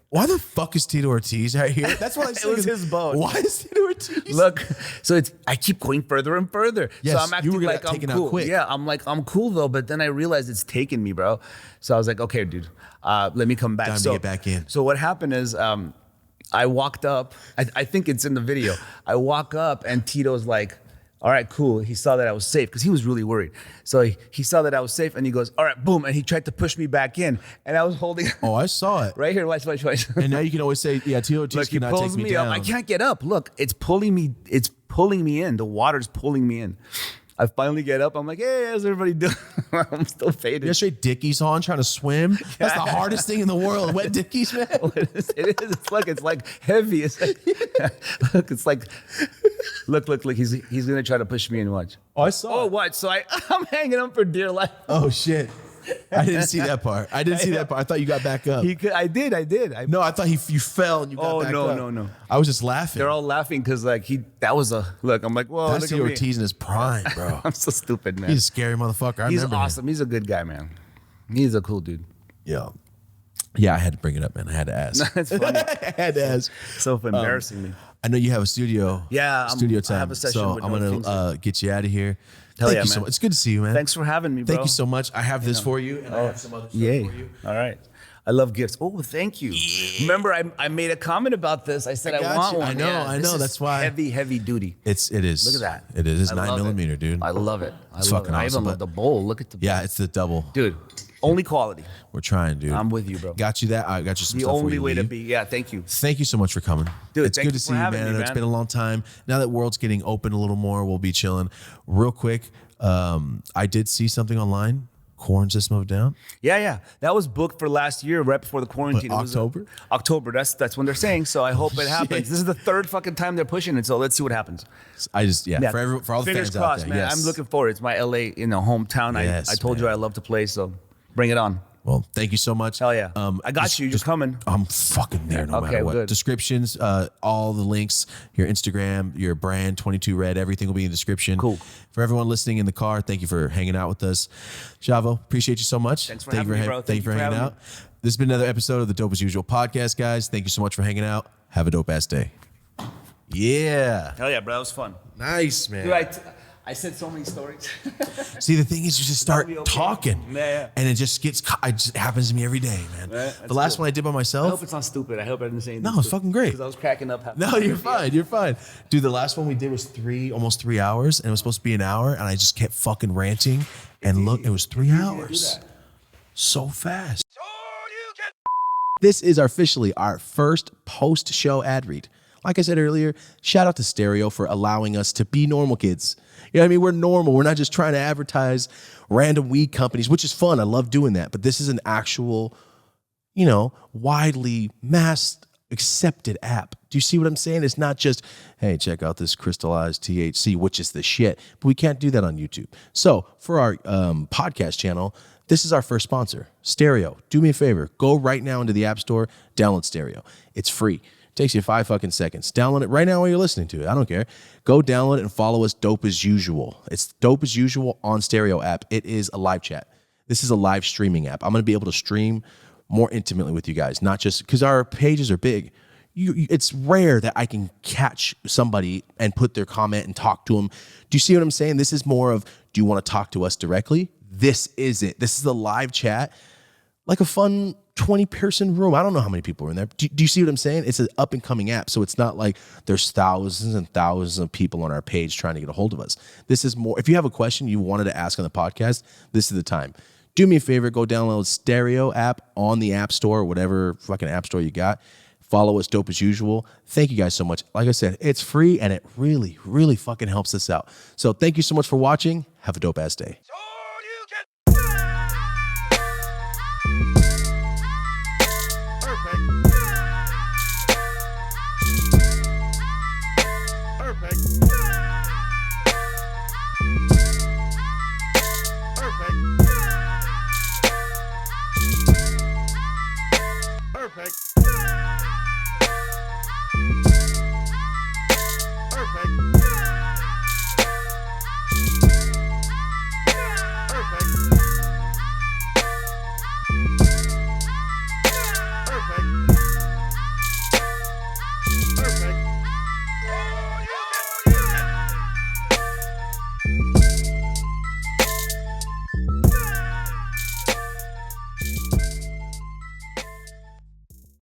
why the fuck is Tito Ortiz right here? That's what I said. It was his boat. Why is Tito Ortiz? Look, so I keep going further and further. Yes, so I'm acting like I'm cool. Quick. Yeah, I'm like, I'm cool though, but then I realized it's taking me, bro. So I was like, okay, dude, let me come back. Time to get back in. So what happened is I walked up. I think it's in the video. I walk up and Tito's like, all right, cool. He saw that I was safe because he was really worried. So he saw that I was safe and he goes, all right, boom. And he tried to push me back in. And I was holding. Oh, I saw it. Right here. Watch. And now you can always say, yeah, Tito Ortiz cannot take me down. Up. I can't get up. Look, it's pulling me in. The water's pulling me in. I finally get up. I'm like, hey, how's everybody doing? I'm still faded. You're straight dickies on trying to swim. That's the hardest thing in the world. Wet dickies, man. It is. It's like heavy. It's like, look, it's like, look. He's gonna try to push me in. Watch. Oh, I saw. Oh, watch. So I'm hanging on for dear life. Oh shit. I didn't see that part. I thought you got back up. I did. No, I thought you fell and you got back up. No. I was just laughing. They're all laughing because that was a look. I'm like, whoa. That's Tito Ortiz in his prime, bro. I'm so stupid, man. He's a scary motherfucker. He's awesome. He's a good guy, man. He's a cool dude. Yeah, I had to bring it up, man. I had to ask. That's funny. I had to ask. So embarrassing me. I know you have a studio. Yeah, studio time. I have a session. So with I'm gonna get you out of here. Hell Thank yeah, you so man. much. It's good to see you, man. Thanks for having me, bro. Thank you so much. I have this for you, and I have some other stuff for you. All right. I love gifts. Oh, thank you. Yeah. Remember, I made a comment about this. I said I want one. I know. That's why. Heavy duty. It is. Look at that. It is 9mm, dude. I love it. It's fucking awesome. I even love the bowl. Look at the bowl. Yeah, it's the double. Dude, only quality. We're trying, dude. I'm with you, bro. Got you that. I got you some the stuff for you. The only way to be. Yeah, thank you. Thank you so much for coming. Dude, it's good to see you, man. It's been a long time. Now that world's getting open a little more, we'll be chilling. Real quick, I did see something online. Corn System of a Down? Yeah. That was booked for last year, right before the quarantine. But October? October. That's when they're saying. So I hope it happens. This is the third fucking time they're pushing it. So let's see what happens. For all the fans crossed, out there. Man. Yes. I'm looking forward. It's my LA, hometown. Yes, I told you I love to play, so bring it on. Well, thank you so much. Hell yeah. I got you. You're coming. I'm fucking there no matter what. Good. Descriptions, all the links, your Instagram, your brand, 22 Red, everything will be in the description. Cool. For everyone listening in the car, thank you for hanging out with us. Shavo, appreciate you so much. Thanks for having me, bro. Thank you for hanging out. This has been another episode of the Dope as Usual podcast, guys. Thank you so much for hanging out. Have a dope ass day. Yeah. Hell yeah, bro. That was fun. Nice, man. Dude, I said so many stories. See, the thing is, you just start talking, yeah. and it just happens to me every day, man. The last one I did by myself. I hope it's not stupid. I hope I didn't say anything. No, it's fucking great. Because I was cracking up. No, you're fine. You're fine. Dude, the last one we did was almost 3 hours, and it was supposed to be an hour, and I just kept fucking ranting. And look, it was 3 hours. So fast. This is officially our first post-show ad read. Like I said earlier, shout out to Stereo for allowing us to be normal kids. You know what I mean? We're normal. We're not just trying to advertise random weed companies, which is fun. I love doing that. But this is an actual, widely mass accepted app. Do you see what I'm saying? It's not just, hey, check out this crystallized THC, which is the shit. But we can't do that on YouTube. So for our podcast channel, this is our first sponsor, Stereo. Do me a favor. Go right now into the App Store, download Stereo. It's free. Takes you 5 fucking seconds. Download it right now while you're listening to it. I don't care. Go download it and follow us, Dope as Usual. It's Dope as Usual on Stereo app. It is a live chat. This is a live streaming app. I'm going to be able to stream more intimately with you guys, not just because our pages are big. It's rare that I can catch somebody and put their comment and talk to them. Do you see what I'm saying? This is more of, do you want to talk to us directly? This is it. This is the live chat, like a fun 20-person room. I don't know how many people are in there. Do you see what I'm saying? It's an up-and-coming app, so it's not like there's thousands and thousands of people on our page trying to get a hold of us. This is more, if you have a question you wanted to ask on the podcast, this is the time. Do me a favor, go download Stereo app on the App Store, whatever fucking app store you got. Follow us, Dope as Usual. Thank you guys so much. Like I said, it's free, and it really, really fucking helps us out. So thank you so much for watching. Have a dope-ass day.